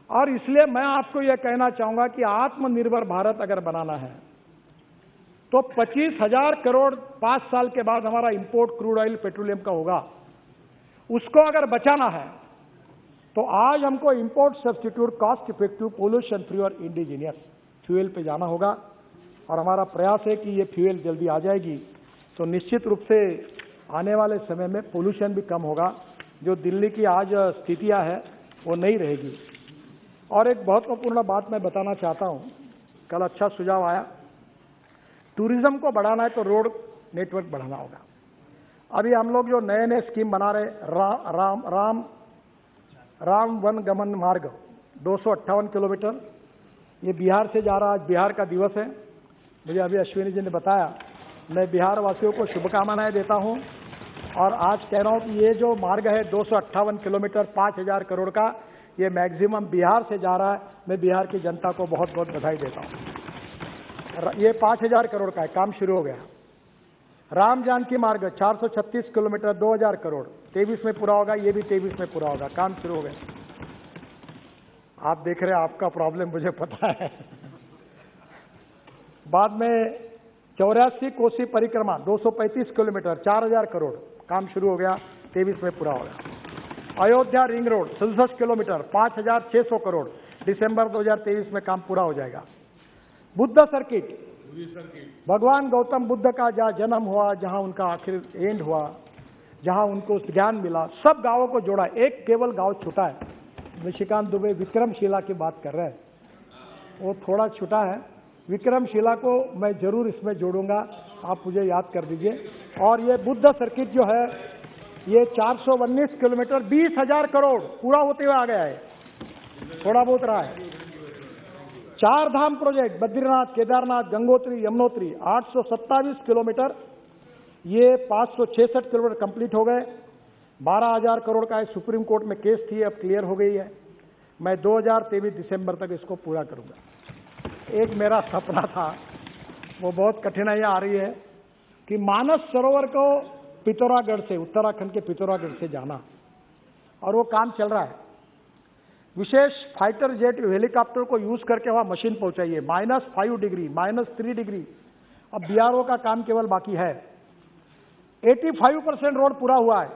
और इसलिए मैं आपको यह कहना चाहूंगा कि आत्मनिर्भर भारत अगर बनाना है तो 25,000 करोड़ 5 साल के बाद हमारा इंपोर्ट क्रूड ऑयल पेट्रोलियम का होगा। उसको अगर बचाना है तो आज हमको import substitute, cost effective, pollution free और इंडिजीनियस फ्यूल पे जाना होगा। और हमारा प्रयास है कि ये फ्यूल जल्दी आ जाएगी तो निश्चित रूप से आने वाले समय में पोल्यूशन भी कम होगा। जो दिल्ली की आज स्थितियां है वो नहीं रहेगी। और एक महत्वपूर्ण बात मैं बताना चाहता हूं, कल अच्छा सुझाव आया, टूरिज्म को बढ़ाना है तो रोड नेटवर्क बढ़ाना होगा। अभी हम लोग जो नए नए स्कीम बना रहे, राम वन गमन मार्ग 258 किलोमीटर, ये बिहार से जा रहा। आज बिहार का दिवस है, मुझे अभी अश्विनी जी ने बताया। मैं बिहार वासियों को शुभकामनाएं देता हूं। और आज कह रहा हूं कि ये जो मार्ग है 258 किलोमीटर 5,000 करोड़ का, ये मैक्सिमम बिहार से जा रहा है। मैं बिहार की जनता को बहुत बहुत बधाई देता हूं। ये 5,000 करोड़ का है, काम शुरू हो गया। राम जानकी मार्ग 436 किलोमीटर 2,000 करोड़, 23 में पूरा होगा। ये भी 23 में पूरा होगा, काम शुरू हो गया। आप देख रहे हैं, आपका प्रॉब्लम मुझे पता है। बाद में 84 कोसी परिक्रमा 235 किलोमीटर 4,000 करोड़, काम शुरू हो गया, 23 में पूरा होगा। Ayodhya ring road 67 kilometre 5,600 crore, दिसंबर 2023 में काम पूरा हो जाएगा। बुद्ध सर्किट, भगवान गौतम बुद्ध का जहाँ जन्म हुआ, जहाँ उनका आखिर एंड हुआ, जहाँ उनको ज्ञान मिला, सब गांवों को जोड़ा। एक केवल गांव छूटा है, निशिकांत दुबे विक्रमशिला की बात कर रहे हैं, वो थोड़ा छूटा है। विक्रमशिला को मैं जरूर इसमें जोड़ूंगा, आप मुझे याद कर दीजिए। और ये बुद्ध सर्किट जो है ये 419 किलोमीटर 20,000 करोड़ पूरा होते हुए आ गया है, थोड़ा बहुत रहा है। 4 धाम प्रोजेक्ट बद्रीनाथ, केदारनाथ, गंगोत्री, यमुनोत्री 827 किलोमीटर, ये 566 किलोमीटर कंप्लीट हो गए। 12,000 करोड़ का सुप्रीम कोर्ट में केस थी, अब क्लियर हो गई है। मैं 2023 दिसंबर तक इसको पूरा करूंगा। एक मेरा सपना था, वो बहुत कठिनाइयां आ रही है कि मानस सरोवर को पिथौरागढ़ से, उत्तराखंड के पिथौरागढ़ से जाना, और वो काम चल रहा है। विशेष फाइटर जेट हेलीकॉप्टर को यूज करके वहां मशीन पहुंचाइए। -5 degree, -3 degree. अब बीआरओ का काम केवल बाकी है। 85% रोड पूरा हुआ है।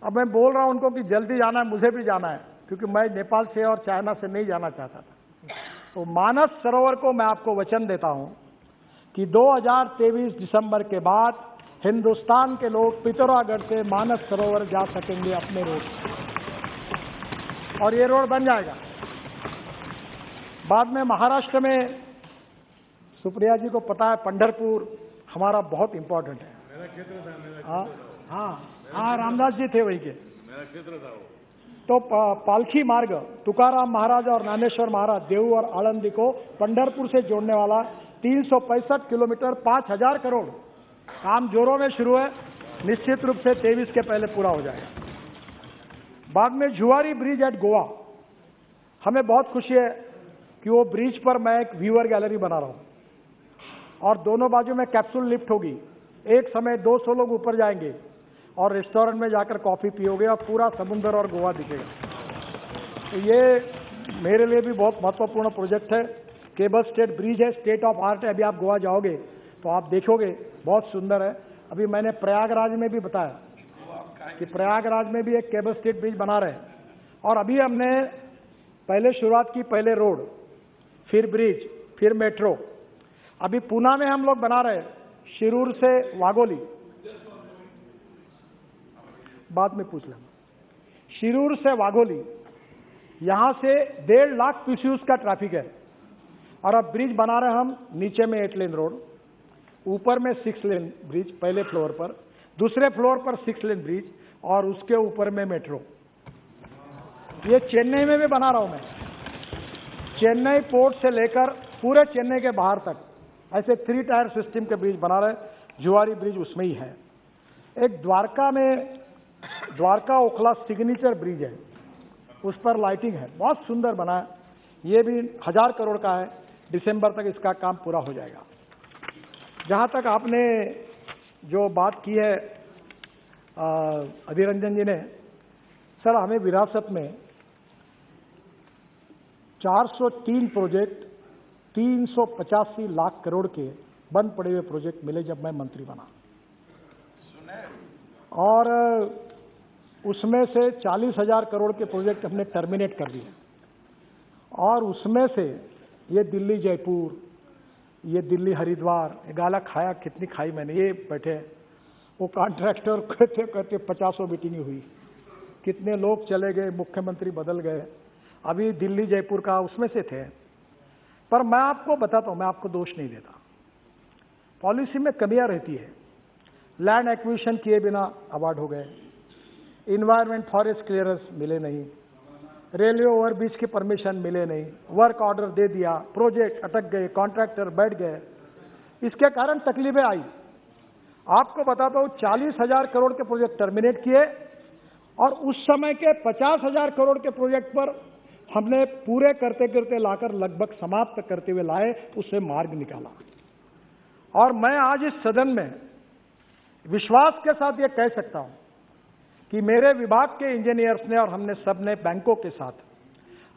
अब मैं बोल रहा हूं उनको कि जल्दी जाना है, मुझे भी जाना है, क्योंकि मैं नेपाल से और चाइना से नहीं जाना चाहता था। तो मानस सरोवर को मैं आपको वचन देता हूं कि 2023 दिसंबर के बाद हिंदुस्तान के लोग पिथौरागढ़ से मानस सरोवर जा सकेंगे अपने रोड से, और ये रोड बन जाएगा। बाद में महाराष्ट्र में, सुप्रिया जी को पता है, पंढरपुर हमारा बहुत इंपॉर्टेंट है। हाँ, रामदास जी थे वहीं के। क्षेत्र था वो। तो पालखी मार्ग तुकाराम महाराज और ज्ञानेश्वर महाराज देव और आळंदी को पंढरपुर से जोड़ने वाला 365 किलोमीटर 5000 करोड़ काम जोरों में शुरू है। निश्चित रूप से 23 के पहले पूरा हो जाएगा। बाद में जुआरी ब्रिज एट गोवा, हमें बहुत खुशी है कि वो ब्रिज पर मैं एक व्यूअर गैलरी बना रहा हूं और दोनों बाजू में कैप्सूल लिफ्ट होगी। एक समय 200 लोग ऊपर जाएंगे और रेस्टोरेंट में जाकर कॉफी पियोगे और पूरा समुद्र और गोवा दिखेगा। तो ये मेरे लिए भी बहुत महत्वपूर्ण प्रोजेक्ट है। केबल स्टेट ब्रिज है, स्टेट ऑफ आर्ट है। अभी आप गोवा जाओगे तो आप देखोगे बहुत सुंदर है। अभी मैंने प्रयागराज में भी बताया कि प्रयागराज में भी एक केबल स्टेट ब्रिज बना रहे हैं। और अभी हमने पहले शुरुआत की, पहले रोड, फिर ब्रिज, फिर मेट्रो। अभी पूना में हम लोग बना रहे हैं, शिरूर से वाघोली, बाद में पूछ लेना, शिरूर से वाघोली, यहां से 1.5 लाख पीसीयूस का ट्रैफिक है। और अब ब्रिज बना रहे हम, नीचे में 8 लेन रोड, ऊपर में 6 लेन ब्रिज पहले फ्लोर पर, दूसरे फ्लोर पर 6 लेन ब्रिज और उसके ऊपर में मेट्रो। ये चेन्नई में भी बना रहा हूं मैं। चेन्नई पोर्ट से लेकर पूरे चेन्नई के बाहर तक ऐसे 3 टायर सिस्टम के ब्रिज बना रहे। जुआरी ब्रिज उसमें ही है। एक द्वारका में, द्वारका ओखला सिग्नेचर ब्रिज है, उस पर लाइटिंग है, बहुत सुंदर बना है। ये भी 1000 करोड़ का है। दिसंबर तक इसका काम पूरा हो जाएगा। जहां तक आपने जो बात की है अधीर रंजन जी ने, सर हमें विरासत में 403 प्रोजेक्ट 385 लाख करोड़ के बंद पड़े हुए प्रोजेक्ट मिले जब मैं मंत्री बना। और उसमें से 40,000 करोड़ के प्रोजेक्ट हमने टर्मिनेट कर दिए। और उसमें से ये दिल्ली जयपुर, ये दिल्ली हरिद्वार, गाला खाया कितनी खाई मैंने। ये बैठे वो कॉन्ट्रैक्टर कहते 50 मीटिंग हुई, कितने लोग चले गए, मुख्यमंत्री बदल गए। अभी दिल्ली जयपुर का उसमें से थे। पर मैं आपको बताता हूं, मैं आपको दोष नहीं देता, पॉलिसी में कमियां रहती है। लैंड एक्विजिशन किए बिना अवार्ड हो गए, इन्वायरमेंट फॉरेस्ट क्लियरेंस मिले नहीं, रेलवे ओवरब्रिज की परमिशन मिले नहीं, वर्क ऑर्डर दे दिया, प्रोजेक्ट अटक गए, कॉन्ट्रैक्टर बैठ गए। इसके कारण तकलीफें आई। आपको बताता हूं 40,000 करोड़ के प्रोजेक्ट टर्मिनेट किए और उस समय के 50,000 करोड़ के प्रोजेक्ट पर हमने पूरे करते करते लाकर लगभग समाप्त करते हुए लाए, उससे मार्ग निकाला। और मैं आज इस सदन में विश्वास के साथ ये कह सकता हूं कि मेरे विभाग के इंजीनियर्स ने और हमने सब ने बैंकों के साथ,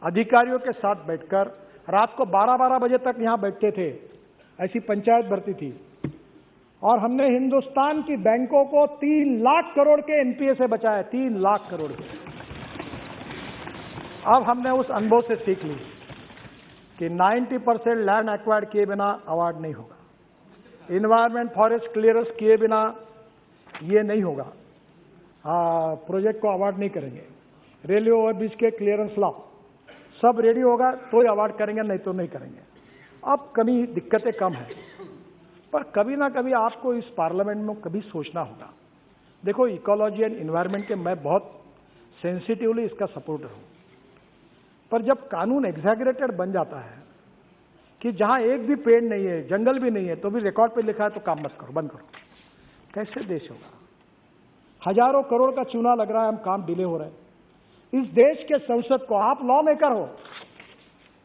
अधिकारियों के साथ बैठकर रात को 12-12 बजे तक यहां बैठते थे। ऐसी पंचायत भर्ती थी और हमने हिंदुस्तान की बैंकों को 3 लाख करोड़ के एनपीए से बचाया। 3 लाख करोड़ के। अब हमने उस अनुभव से सीख ली कि 90% लैंड एक्वायर्ड किए बिना अवार्ड नहीं होगा, इन्वायरमेंट फॉरेस्ट क्लियरेंस किए बिना ये नहीं होगा, प्रोजेक्ट को अवार्ड नहीं करेंगे। रेलवे ओवरब्रिज के क्लियरेंस लाओ, सब रेडी होगा तो ही अवार्ड करेंगे, नहीं तो नहीं करेंगे। अब कभी दिक्कतें कम है, पर कभी ना कभी आपको इस पार्लियामेंट में कभी सोचना होगा। देखो, इकोलॉजी एंड इन्वायरमेंट के मैं बहुत सेंसिटिवली इसका सपोर्टर हूं, पर जब कानून एग्जैगरेटेड बन जाता है कि जहां एक भी पेड़ नहीं है, जंगल भी नहीं है, तो भी रिकॉर्ड पे लिखा है तो काम मत करो, बंद करो, कैसे देश होगा? हजारों करोड़ का चूना लग रहा है, हम काम डिले हो रहे हैं। इस देश के संसद को, आप लॉ मेकर हो,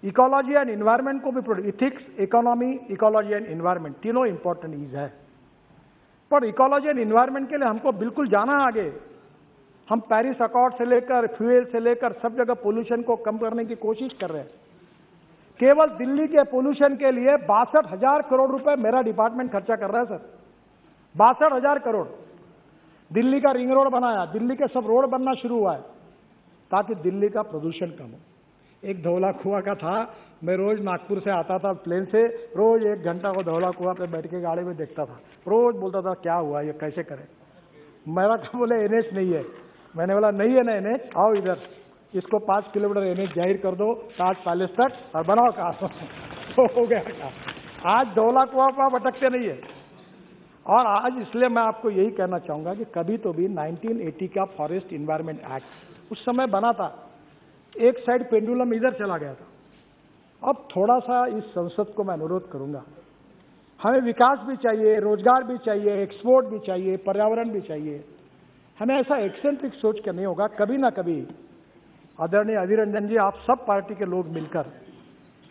इकोलॉजी एंड इन्वायरमेंट को भी, ethics, economy, ecology and environment तीनों इंपॉर्टेंट चीज है। पर इकोलॉजी एंड इन्वायरमेंट के लिए हमको बिल्कुल जाना है आगे। हम पेरिस अकॉर्ड से लेकर फ्यूल से लेकर सब जगह पोल्यूशन को कम करने की कोशिश कर रहे हैं। केवल दिल्ली के पोल्यूशन के लिए 62,000 करोड़ रुपए मेरा डिपार्टमेंट खर्चा कर रहा है सर। 62,000 करोड़। दिल्ली का रिंग रोड बनाया, दिल्ली के सब रोड बनना शुरू हुआ है ताकि दिल्ली का प्रदूषण कम हो। एक धौला कुआं का था, मैं रोज नागपुर से आता था प्लेन से, रोज 1 घंटा को धौला कुआं पे बैठ के गाड़ी में देखता था, रोज बोलता था क्या हुआ, ये कैसे करें। मेरा क्या बोले एनएच नहीं है। मैंने बोला नहीं है ना एनएच, आओ इधर, इसको 5 किलोमीटर एनएच जाहिर कर दो ताज पैलेस तक और बनाओ काम। तो हो गया काम। आज धौला कुआं पर भटकते नहीं है। और आज इसलिए मैं आपको यही कहना चाहूंगा कि कभी तो भी 1980 का फॉरेस्ट इन्वायरमेंट एक्ट उस समय बना था, एक साइड पेंडुलम इधर चला गया था। अब थोड़ा सा इस संसद को मैं अनुरोध करूंगा, हमें विकास भी चाहिए, रोजगार भी चाहिए, एक्सपोर्ट भी चाहिए, पर्यावरण भी चाहिए। हमें ऐसा एक्सेंट्रिक सोच के नहीं होगा। कभी ना कभी आदरणीय अधीर रंजन जी, आप सब पार्टी के लोग मिलकर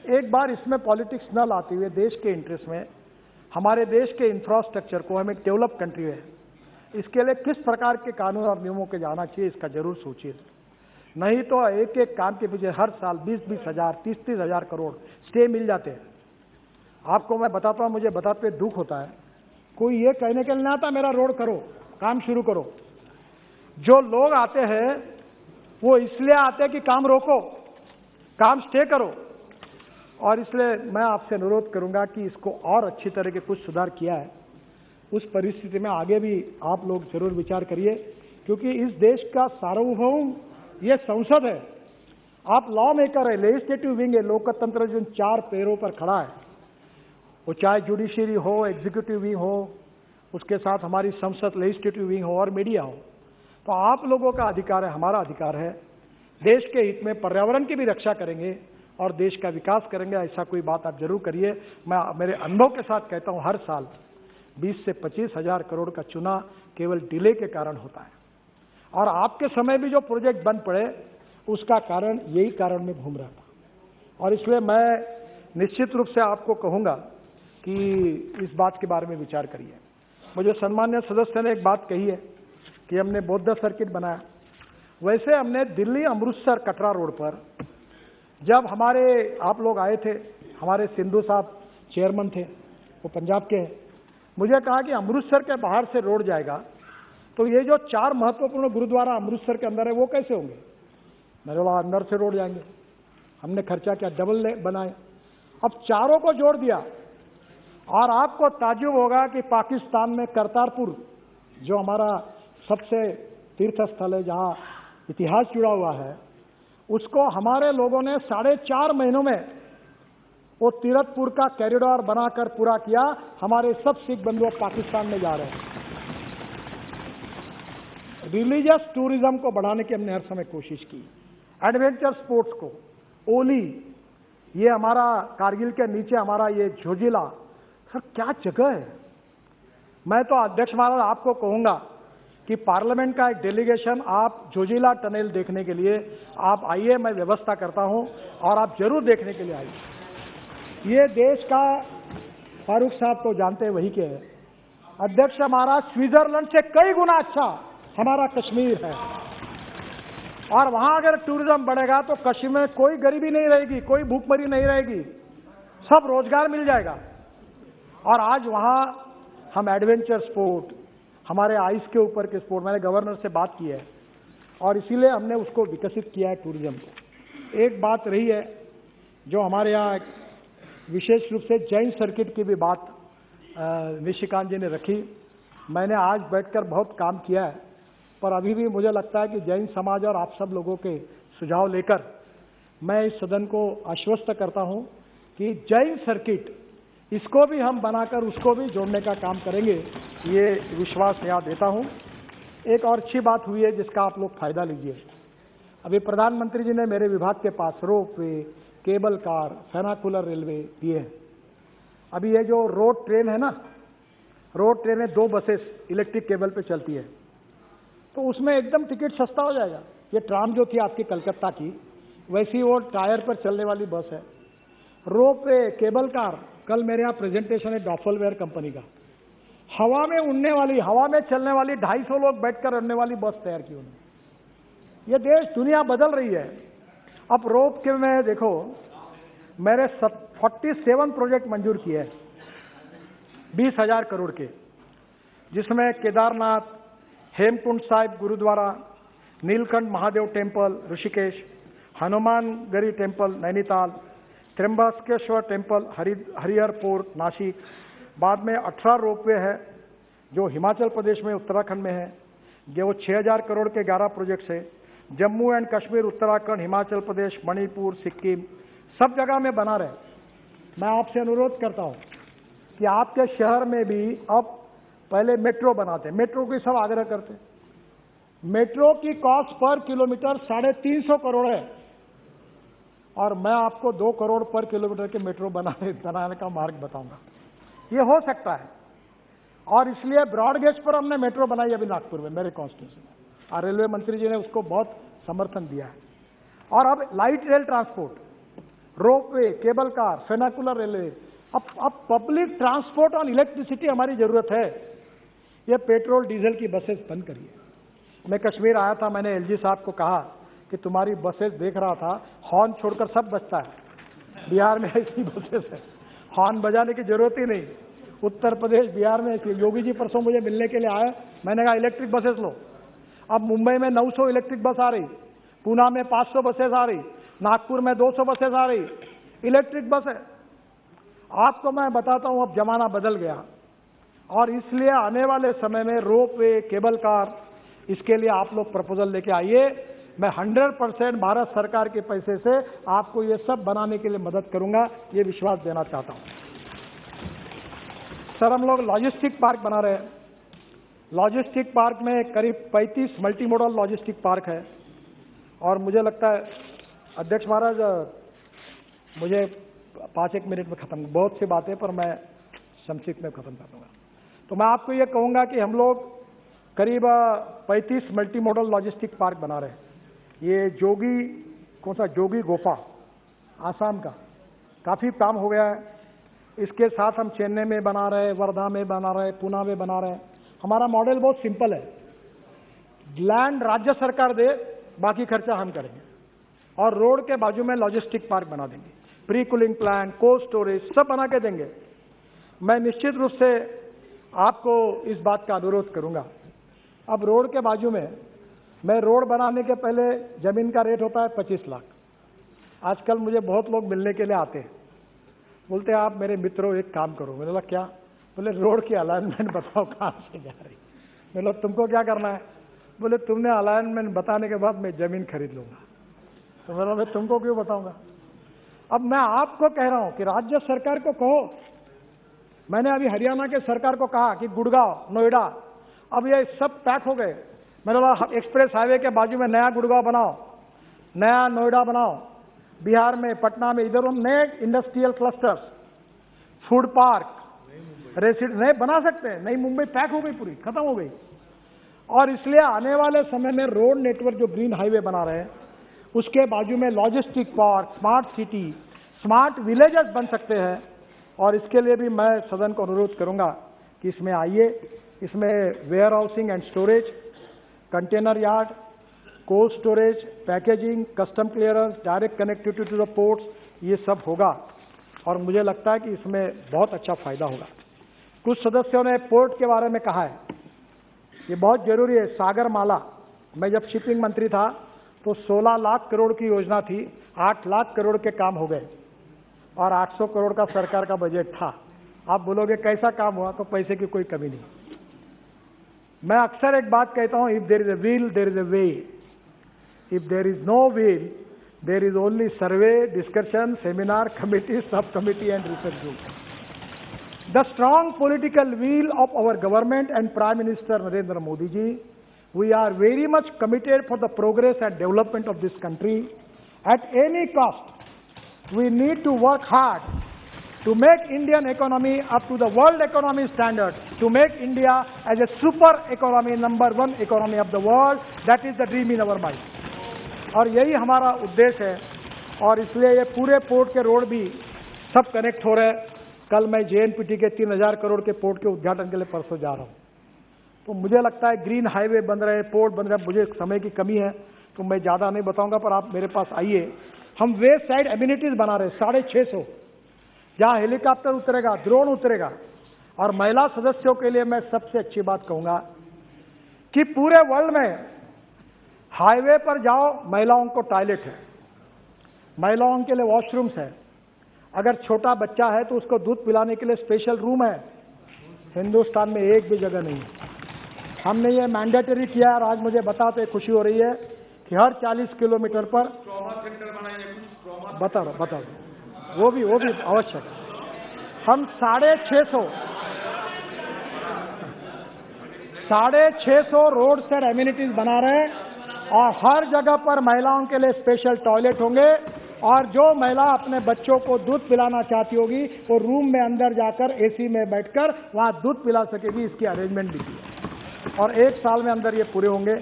एक बार इसमें पॉलिटिक्स न लाते हुए देश के इंटरेस्ट में, हमारे देश के इंफ्रास्ट्रक्चर को, हम एक डेवलप कंट्री है, इसके लिए किस प्रकार के कानून और नियमों के जाना चाहिए, इसका जरूर सोचिए। नहीं तो एक एक काम के पीछे हर साल 20-20 हजार, 30-30 हजार करोड़ स्टे मिल जाते हैं। आपको मैं बताता हूं, मुझे बताते हुए दुख होता है, कोई ये कहने के लिए नहीं आता मेरा रोड करो, काम शुरू करो। जो लोग आते हैं वो इसलिए आते हैं कि काम रोको, काम स्टे करो। और इसलिए मैं आपसे अनुरोध करूंगा कि इसको और अच्छी तरह के कुछ सुधार किया है, उस परिस्थिति में आगे भी आप लोग जरूर विचार करिए, क्योंकि इस देश का सार्वभौम ये संसद है। आप लॉ मेकर है, लेजिस्लेटिव विंग है, लोकतंत्र जो 4 पैरों पर खड़ा है, वो चाहे जुडिशरी हो, एग्जीक्यूटिव विंग हो, उसके साथ हमारी संसद लेजिस्लेटिव विंग हो और मीडिया हो। तो आप लोगों का अधिकार है, हमारा अधिकार है, देश के हित में पर्यावरण की भी रक्षा करेंगे और देश का विकास करेंगे। ऐसा कोई बात आप जरूर करिए। मैं मेरे अनुभव के साथ कहता हूं, हर साल 20 से 25 हजार करोड़ का चुना केवल डिले के कारण होता है, और आपके समय भी जो प्रोजेक्ट बन पड़े उसका कारण यही कारण में घूम रहा था। और इसलिए मैं निश्चित रूप से आपको कहूंगा कि इस बात के बारे में विचार करिए। मुझे सम्मान्य सदस्य ने एक बात कही है कि हमने बौद्ध सर्किट बनाया। वैसे हमने दिल्ली अमृतसर कटरा रोड पर, जब हमारे आप लोग आए थे, हमारे सिंधु साहब चेयरमैन थे, वो पंजाब के हैं, मुझे कहा कि अमृतसर के बाहर से रोड जाएगा तो ये जो 4 महत्वपूर्ण गुरुद्वारा अमृतसर के अंदर है वो कैसे होंगे। मैंने बोला अंदर से रोड जाएंगे। हमने खर्चा किया, डबल बनाए, अब चारों को जोड़ दिया। और आपको ताज्जुब होगा कि पाकिस्तान में करतारपुर, जो हमारा सबसे तीर्थ स्थल है जहां इतिहास जुड़ा हुआ है, उसको हमारे लोगों ने 4.5 महीनों में वो तीरथपुर का कॉरिडोर बनाकर पूरा किया। हमारे सब सिख बंधु पाकिस्तान में जा रहे हैं। रिलीजियस टूरिज्म को बढ़ाने की हमने हर समय कोशिश की, एडवेंचर स्पोर्ट्स को, ओली, ये हमारा कारगिल के नीचे हमारा ये झोजिला, सर क्या जगह है। मैं तो अध्यक्ष महाराज आपको कहूंगा कि पार्लियामेंट का एक डेलीगेशन आप जोजिला टनल देखने के लिए आप आइए, मैं व्यवस्था करता हूं और आप जरूर देखने के लिए आइए। ये देश का, फारूक साहब तो जानते हैं वही के है, अध्यक्ष हमारा स्विट्जरलैंड से कई गुना अच्छा हमारा कश्मीर है। और वहां अगर टूरिज्म बढ़ेगा तो कश्मीर में कोई गरीबी नहीं रहेगी, कोई भूखमरी नहीं रहेगी, सब रोजगार मिल जाएगा। और आज वहां हम एडवेंचर स्पोर्ट, हमारे आइस के ऊपर के स्पोर्ट, मैंने गवर्नर से बात की है और इसीलिए हमने उसको विकसित किया है टूरिज्म को। एक बात रही है जो हमारे यहाँ विशेष रूप से जैन सर्किट की भी बात निशिकांत जी ने रखी। मैंने आज बैठकर बहुत काम किया है, पर अभी भी मुझे लगता है कि जैन समाज और आप सब लोगों के सुझाव लेकर मैं इस सदन को आश्वस्त करता हूं कि जैन सर्किट, इसको भी हम बनाकर उसको भी जोड़ने का काम करेंगे, ये विश्वास यहाँ देता हूँ। एक और अच्छी बात हुई है जिसका आप लोग फायदा लीजिए। अभी प्रधानमंत्री जी ने मेरे विभाग के पास ropeway, cable car, funicular railway दिए हैं। अभी ये जो रोड ट्रेन है ना, रोड ट्रेन में 2 बसेस इलेक्ट्रिक केबल पे चलती है, तो उसमें एकदम टिकट सस्ता हो जाएगा। ये ट्राम जो थी आपकी कलकत्ता की, वैसी वो टायर पर चलने वाली बस है। रोपवे, केबल कार, कल मेरे यहाँ प्रेजेंटेशन है डॉफलवेयर कंपनी का, हवा में उड़ने वाली, हवा में चलने वाली 250 लोग बैठकर उड़ने वाली बस तैयार की उन्होंने। ये देश दुनिया बदल रही है। अब रोप के में देखो, मेरे 47 प्रोजेक्ट मंजूर किए हैं 20,000 करोड़ के, जिसमें Kedarnath, Hemkund Sahib Gurudwara, Neelkanth Mahadev temple Rishikesh, Hanumangarhi temple Nainital, Trimbakeshwar temple Hariharpur Nashik, बाद में 18 रोपवे है जो हिमाचल प्रदेश में, उत्तराखंड में है, जो 6,000 करोड़ के 11 प्रोजेक्ट्स है। जम्मू एंड कश्मीर, उत्तराखंड, हिमाचल प्रदेश, मणिपुर, सिक्किम, सब जगह में बना रहे। मैं आपसे अनुरोध करता हूं कि आपके शहर में भी अब पहले मेट्रो बनाते, मेट्रो की सब आग्रह करते। मेट्रो की कॉस्ट पर किलोमीटर 350 करोड़ है, और मैं आपको 2 करोड़ पर किलोमीटर के मेट्रो बनाने का मार्ग बताऊंगा। ये हो सकता है, और इसलिए ब्रॉड गेज पर हमने मेट्रो बनाई अभी नागपुर में, मेरे कॉन्स्टिट्यूंसी में, और रेलवे मंत्री जी ने उसको बहुत समर्थन दिया है। और अब light rail transport, ropeway, cable car, funicular railway, अब पब्लिक ट्रांसपोर्ट ऑन इलेक्ट्रिसिटी हमारी जरूरत है। ये पेट्रोल डीजल की बसेस बंद करिए। मैं कश्मीर आया था, मैंने एलजी साहब को कहा कि तुम्हारी बसेस देख रहा था, हॉर्न छोड़कर सब बजता है। बिहार में ऐसी बसेस है, हॉर्न बजाने की जरूरत ही नहीं। उत्तर प्रदेश, बिहार में ऐसी। योगी जी परसों मुझे मिलने के लिए आए, मैंने कहा इलेक्ट्रिक बसेस लो। अब मुंबई में 900 इलेक्ट्रिक बस आ रही, पूना में 500 बसेस आ रही, नागपुर में 200 बसेस आ रही, इलेक्ट्रिक बस है। आपको मैं बताता हूं, अब जमाना बदल गया, और इसलिए आने वाले समय में रोपवे, केबल कार, इसके लिए आप लोग प्रपोजल लेके आइए। मैं 100% भारत सरकार के पैसे से आपको ये सब बनाने के लिए मदद करूंगा, ये विश्वास देना चाहता हूं। सर, हम लोग लॉजिस्टिक पार्क बना रहे हैं। लॉजिस्टिक पार्क में करीब 35 मल्टी मॉडल लॉजिस्टिक पार्क है, और मुझे लगता है अध्यक्ष महाराज, मुझे 5-1 मिनट में खत्म, बहुत सी बातें पर मैं संक्षिप्त में खत्म कर दूंगा। तो मैं आपको ये कहूंगा कि हम लोग करीब 35 मल्टी मॉडल लॉजिस्टिक पार्क बना रहे हैं। ये जोगी, कौन सा, जोगी गोफा, आसाम का, काफी काम हो गया है। इसके साथ हम चेन्नई में बना रहे हैं, वर्धा में बना रहे हैं, पूना में बना रहे हैं। हमारा मॉडल बहुत सिंपल है, लैंड राज्य सरकार दे, बाकी खर्चा हम करेंगे, और रोड के बाजू में लॉजिस्टिक पार्क बना देंगे, pre cooling plant, cold storage सब बना के देंगे। मैं निश्चित रूप से आपको इस बात का अनुरोध करूंगा। अब रोड के बाजू में, मैं रोड बनाने के पहले जमीन का रेट होता है 25 लाख। आजकल मुझे बहुत लोग मिलने के लिए आते हैं, बोलते हैं आप मेरे मित्रों एक काम करो। मैंने बोला क्या? बोले रोड की अलाइनमेंट बताओ कहाँ से जा रही। मैं बोला तुमको क्या करना है? बोले तुमने अलाइनमेंट बताने के बाद मैं जमीन खरीद लूंगा। तो मैंने मैं तुमको क्यों बताऊंगा? अब मैं आपको कह रहा हूं कि राज्य सरकार को कहो। मैंने अभी हरियाणा के सरकार को कहा कि गुड़गांव, नोएडा, अब ये सब पैक हो गए। मैंने बोला एक्सप्रेस हाईवे के बाजू में नया गुड़गांव बनाओ, नया नोएडा बनाओ, बिहार में, पटना में, इधर हम नए industrial clusters, food park, resident नए बना सकते हैं। नई मुंबई पैक हो गई, पूरी खत्म हो गई। और इसलिए आने वाले समय में रोड नेटवर्क जो ग्रीन हाईवे बना रहे हैं, उसके बाजू में logistic park, smart city, smart villages बन सकते हैं। और इसके लिए भी मैं सदन को अनुरोध करूंगा कि इसमें आइए। इसमें warehousing and storage, container yard, cold storage, packaging, custom clearance, direct connectivity to the ports, ये सब होगा। और मुझे लगता है कि इसमें बहुत अच्छा फायदा होगा। कुछ सदस्यों ने पोर्ट के बारे में कहा है, ये बहुत जरूरी है। सागर माला, मैं जब शिपिंग मंत्री था तो 16 लाख करोड़ की योजना थी, 8 लाख करोड़ के काम हो गए, और 800 करोड़ का सरकार का बजट था। आप बोलोगे कैसा काम हुआ? तो पैसे की कोई कमी नहीं। मैं अक्सर एक बात कहता हूं, if there is a will there is a way, if there is no will there is only survey, discussion, seminar, committee, sub committee and research group. The strong political will of our government and Prime Minister Narendra Modi ji, we are very much committed for the progress and development of this country. At any cost, we need to work hard to make Indian economy up to the world economy standard, to make India as a super economy, #1 economy of the world. That is the dream in our mind. और यही हमारा उद्देश्य है, और इसलिए ये पूरे port के रोड भी सब कनेक्ट हो रहे हैं। कल मैं JNPT के 3000 करोड़ के पोर्ट के उद्घाटन के लिए परसों जा रहा हूं। तो मुझे लगता है ग्रीन हाईवे बन रहे, पोर्ट बन रहे। मुझे समय की कमी है तो मैं ज्यादा नहीं बताऊंगा, पर आप मेरे पास आइए। हम वेस्ट साइड एमिनिटीज बना रहे 650, जहां हेलीकॉप्टर उतरेगा, ड्रोन उतरेगा। और महिला सदस्यों के लिए मैं सबसे अच्छी बात कहूंगा कि पूरे वर्ल्ड में हाईवे पर जाओ, महिलाओं को टॉयलेट है, महिलाओं के लिए वॉशरूम्स है। अगर छोटा बच्चा है तो उसको दूध पिलाने के लिए स्पेशल रूम है। हिंदुस्तान में एक भी जगह नहीं है। हमने ये मैंडेटरी किया, और आज मुझे बताते खुशी हो रही है कि हर 40 किलोमीटर पर बता दो, वो भी आवश्यक। हम 650 650 रोड साइड एमिनिटीज बना रहे हैं और हर जगह पर महिलाओं के लिए स्पेशल टॉयलेट होंगे और जो महिला अपने बच्चों को दूध पिलाना चाहती होगी वो रूम में अंदर जाकर एसी में बैठकर वहां दूध पिला सकेगी। इसकी अरेंजमेंट भी की है और 1 साल में अंदर ये पूरे होंगे।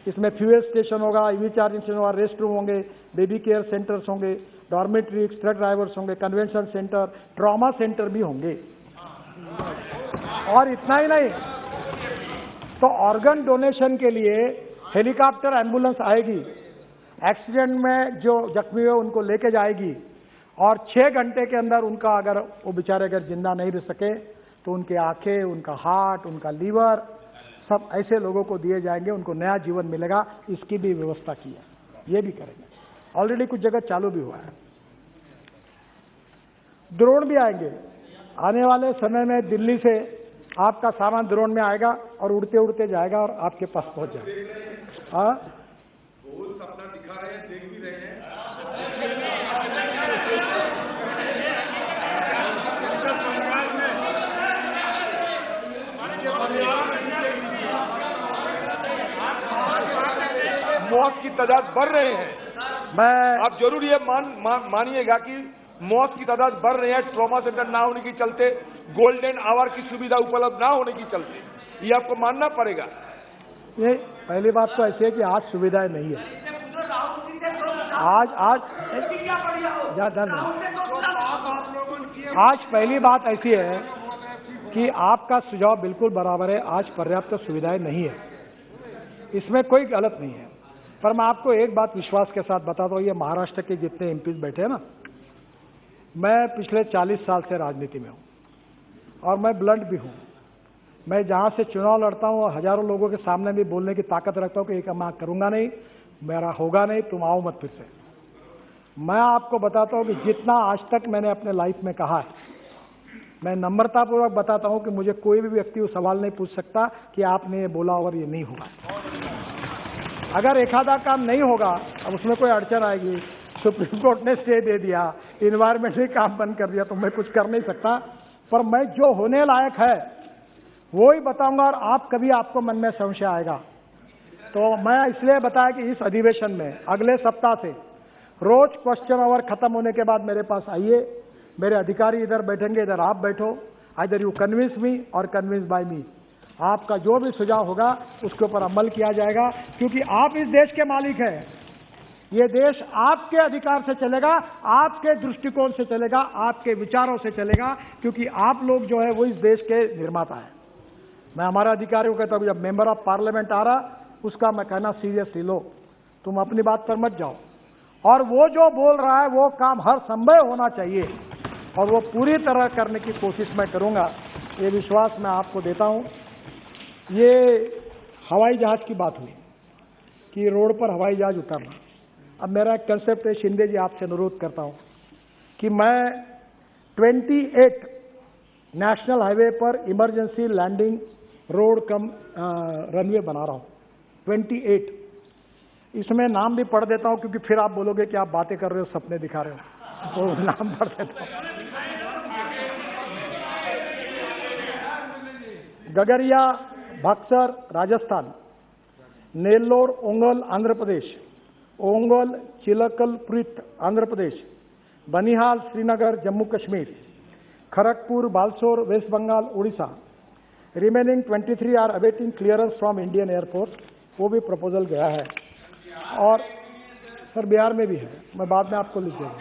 इसमें फ्यूएल स्टेशन होगा, ईवी चार्जिंग स्टेशन होगा, रेस्ट रूम होंगे, बेबी केयर सेंटर्स होंगे, डॉर्मेट्री, ट्रक ड्राइवर्स होंगे, कन्वेंशन सेंटर, ट्रॉमा सेंटर भी होंगे। और इतना ही नहीं, तो ऑर्गन डोनेशन के लिए हेलीकॉप्टर एम्बुलेंस आएगी, एक्सीडेंट में जो जख्मी हुए उनको लेके जाएगी और 6 घंटे के अंदर उनका अगर वो बेचारे अगर जिंदा नहीं रह सके तो उनके आंखें, उनका हार्ट, उनका लीवर सब ऐसे लोगों को दिए जाएंगे, उनको नया जीवन मिलेगा। इसकी भी व्यवस्था की है, ये भी करेंगे। ऑलरेडी कुछ जगह चालू भी हुआ है। ड्रोन भी आएंगे आने वाले समय में। दिल्ली से आपका सामान ड्रोन में आएगा और उड़ते उड़ते जाएगा और आपके पास पहुंच जाएगा। हाँ, बहुत सपना दिखा रहे हैं, देख भी रहे हैं। मौत की तादाद बढ़ रहे हैं। आप जरूर ये मानिएगा कि मौत की तादाद बढ़ रही है ट्रॉमा सेंटर ना होने के चलते, गोल्डन आवर की सुविधा उपलब्ध ना होने के चलते, ये आपको मानना पड़ेगा। ये पहली बात तो ऐसी है कि आज सुविधाएं नहीं है। आज पहली बात ऐसी है कि आपका सुझाव बिल्कुल बराबर है। आज पर्याप्त सुविधाएं नहीं है, इसमें कोई गलत नहीं है। पर मैं आपको एक बात विश्वास के साथ बताता हूँ, ये महाराष्ट्र के जितने एमपीज बैठे हैं ना, मैं पिछले 40 साल से राजनीति में हूँ और मैं ब्लंट भी हूँ। मैं जहाँ से चुनाव लड़ता हूँ हजारों लोगों के सामने भी बोलने की ताकत रखता हूँ कि एक मैं करूँगा नहीं, मेरा होगा नहीं, तुम आओ मत फिर से। मैं आपको बताता हूँ कि जितना आज तक मैंने अपने लाइफ में कहा है, मैं नम्रतापूर्वक बताता हूँ कि मुझे कोई भी व्यक्ति वो सवाल नहीं पूछ सकता कि आपने ये बोला और ये नहीं होगा। अगर एक आधा काम नहीं होगा, अब उसमें कोई अड़चन आएगी, सुप्रीम कोर्ट ने स्टे दे दिया, इन्वायरमेंट ने काम बंद कर दिया, तो मैं कुछ कर नहीं सकता। पर मैं जो होने लायक है वो ही बताऊंगा और आप कभी आपको मन में संशय आएगा तो मैं इसलिए बताया कि इस अधिवेशन में अगले सप्ताह से रोज क्वेश्चन आवर खत्म होने के बाद मेरे पास आइए, मेरे अधिकारी इधर बैठेंगे, इधर आप बैठो, आइदर यू कन्विंस मी और कन्विंस बाय मी। आपका जो भी सुझाव होगा उसके ऊपर अमल किया जाएगा, क्योंकि आप इस देश के मालिक हैं। ये देश आपके अधिकार से चलेगा, आपके दृष्टिकोण से चलेगा, आपके विचारों से चलेगा, क्योंकि आप लोग जो है वो इस देश के निर्माता है। मैं हमारे अधिकारियों को कहता हूं, जब मेंबर ऑफ पार्लियामेंट आ रहा उसका मैं कहना सीरियसली लो, तुम अपनी बात पर मत जाओ, और वो जो बोल रहा है वो काम हर संभव होना चाहिए और वो पूरी तरह करने की कोशिश मैं करूंगा, ये विश्वास मैं आपको देता हूं। ये हवाई जहाज की बात हुई कि रोड पर हवाई जहाज उतरना, अब मेरा एक कंसेप्ट है, शिंदे जी आपसे अनुरोध करता हूं कि मैं 28 नेशनल हाईवे पर इमरजेंसी लैंडिंग रोड कम रनवे बना रहा हूं, 28। इसमें नाम भी पढ़ देता हूं क्योंकि फिर आप बोलोगे कि आप बातें कर रहे हो, सपने दिखा रहे हो, तो नाम पढ़ देता हूं। गगरिया बक्सर राजस्थान, नेल्लोर ओंगल आंध्र प्रदेश, ओंगल चिलकलपुरित Andhra Pradesh, Banihal Srinagar Jammu Kashmir, Kharagpur Balasore West Bengal Orissa. Remaining 23 are awaiting clearance from Indian Air Force, वो भी प्रपोजल गया है। और सर बिहार में भी है, मैं बाद में आपको लिख दूंगा,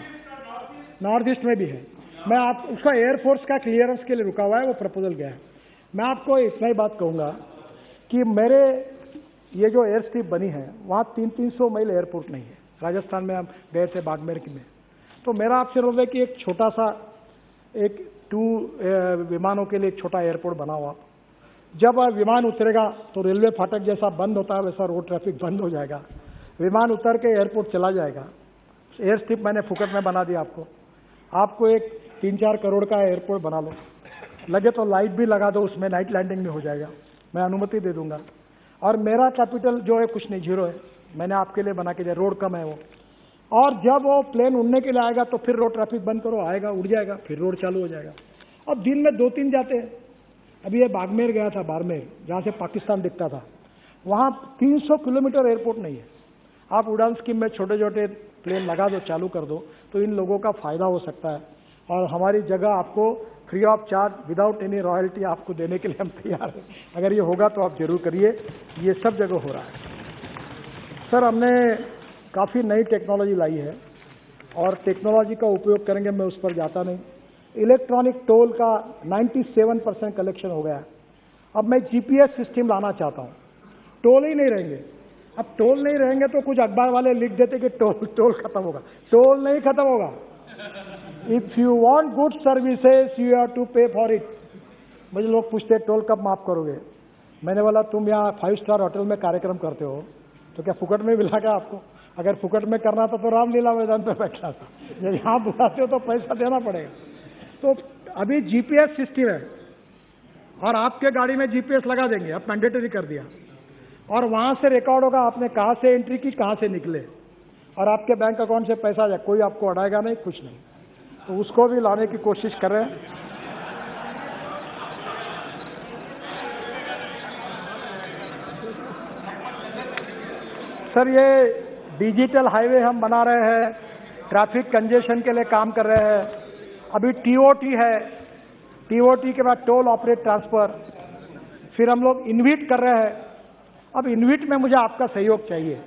नॉर्थ ईस्ट में भी है। मैं आप उसका एयरफोर्स का क्लियरेंस के लिए रुका हुआ है, वो प्रपोजल गया है। मैं आपको इतना ही बात कहूँगा कि मेरे ये जो एयर स्ट्रिप बनी है वहाँ 300 मील एयरपोर्ट नहीं है। राजस्थान में हम गए थे बाड़मेर में, तो मेरा आपसे अनुरोध है कि एक छोटा सा एक 2 विमानों के लिए एक छोटा एयरपोर्ट बना हुआ। जब विमान उतरेगा तो रेलवे फाटक जैसा बंद होता है वैसा रोड ट्रैफिक बंद हो जाएगा, विमान उतर के एयरपोर्ट चला जाएगा। एयर स्ट्रिप मैंने फुकट में बना दिया आपको एक 3-4 करोड़ का एयरपोर्ट बना लो, लगे तो लाइट भी लगा दो उसमें, नाइट लैंडिंग में हो जाएगा, मैं अनुमति दे दूंगा। और मेरा कैपिटल जो है कुछ नहीं, 0 है, मैंने आपके लिए बना के दिया, रोड कम है वो। और जब वो प्लेन उड़ने के लिए आएगा तो फिर रोड ट्रैफिक बंद करो, आएगा उड़ जाएगा, फिर रोड चालू हो जाएगा। अब दिन में 2-3 जाते हैं, अभी ये बाड़मेर गया था, बाड़मेर, जहाँ से पाकिस्तान दिखता था, वहाँ 300 किलोमीटर एयरपोर्ट नहीं है। आप उड़ान स्कीम में छोटे छोटे प्लेन लगा दो, चालू कर दो, तो इन लोगों का फायदा हो सकता है। और हमारी जगह आपको free of charge, without any royalty आपको देने के लिए हम तैयार हैं। अगर ये होगा तो आप जरूर करिए, ये सब जगह हो रहा है। सर, हमने काफ़ी नई टेक्नोलॉजी लाई है और टेक्नोलॉजी का उपयोग करेंगे, मैं उस पर जाता नहीं। इलेक्ट्रॉनिक टोल का 97% कलेक्शन हो गया है। अब मैं जीपीएस सिस्टम लाना चाहता हूँ, टोल ही नहीं रहेंगे। अब टोल नहीं रहेंगे तो कुछ अखबार वाले लिख देते कि टोल खत्म होगा। टोल नहीं खत्म होगा। If you want good services you have to pay for it. मुझे लोग पूछते टोल कब माफ करोगे? मैंने बोला तुम यहाँ 5 स्टार होटल में कार्यक्रम करते हो तो क्या फुकट में मिला क्या आपको? अगर फुकट में करना था तो रामलीला मैदान पे बैठना था। जब यहाँ बुलाते हो तो पैसा देना पड़ेगा। तो अभी जीपीएस सिस्टम है और आपके गाड़ी में जीपीएस लगा देंगे, अब मैंडेटरी कर दिया, और वहां से रिकॉर्ड होगा आपने कहां से एंट्री की, कहां से निकले, और आपके बैंक अकाउंट से पैसा जाए, कोई आपको अड़ाएगा नहीं, कुछ नहीं। तो उसको भी लाने की कोशिश कर रहे हैं। सर, ये डिजिटल हाईवे हम बना रहे हैं, ट्रैफिक कंजेशन के लिए काम कर रहे हैं। अभी टीओटी है, टीओटी के बाद टोल ऑपरेट ट्रांसफर, फिर हम लोग इनविट कर रहे हैं। अब इनविट में मुझे आपका सहयोग चाहिए।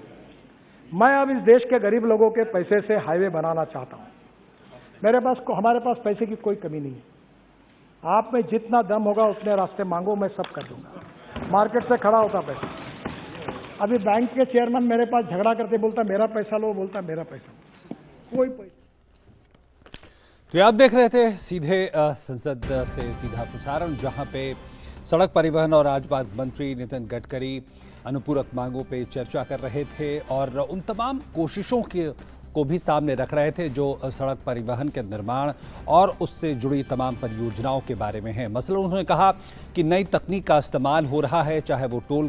मैं अब इस देश के गरीब लोगों के पैसे से हाईवे बनाना चाहता हूं। हमारे पास पैसे की कोई कमी नहीं है। आप में जितना दम होगा उतने रास्ते मांगो, मैं सब कर दूंगा। मार्केट से खड़ा होता पैसा। अभी बैंक के चेयरमैन मेरे पास झगड़ा करते, बोलता मेरा पैसा लो, बोलता मेरा पैसा लो, कोई पैसा। तो आप देख रहे थे सीधे संसद से सीधा प्रसारण, जहां पे सड़क परिवहन और राजमार्ग मंत्री नितिन गडकरी अनुपूरक मांगों पे चर्चा कर रहे थे और उन तमाम कोशिशों को भी सामने रख रहे थे जो सड़क परिवहन के निर्माण और उससे जुड़ी तमाम परियोजनाओं के बारे में है। मसलन उन्होंने कहा कि नई तकनीक का इस्तेमाल हो रहा है, चाहे वो टोल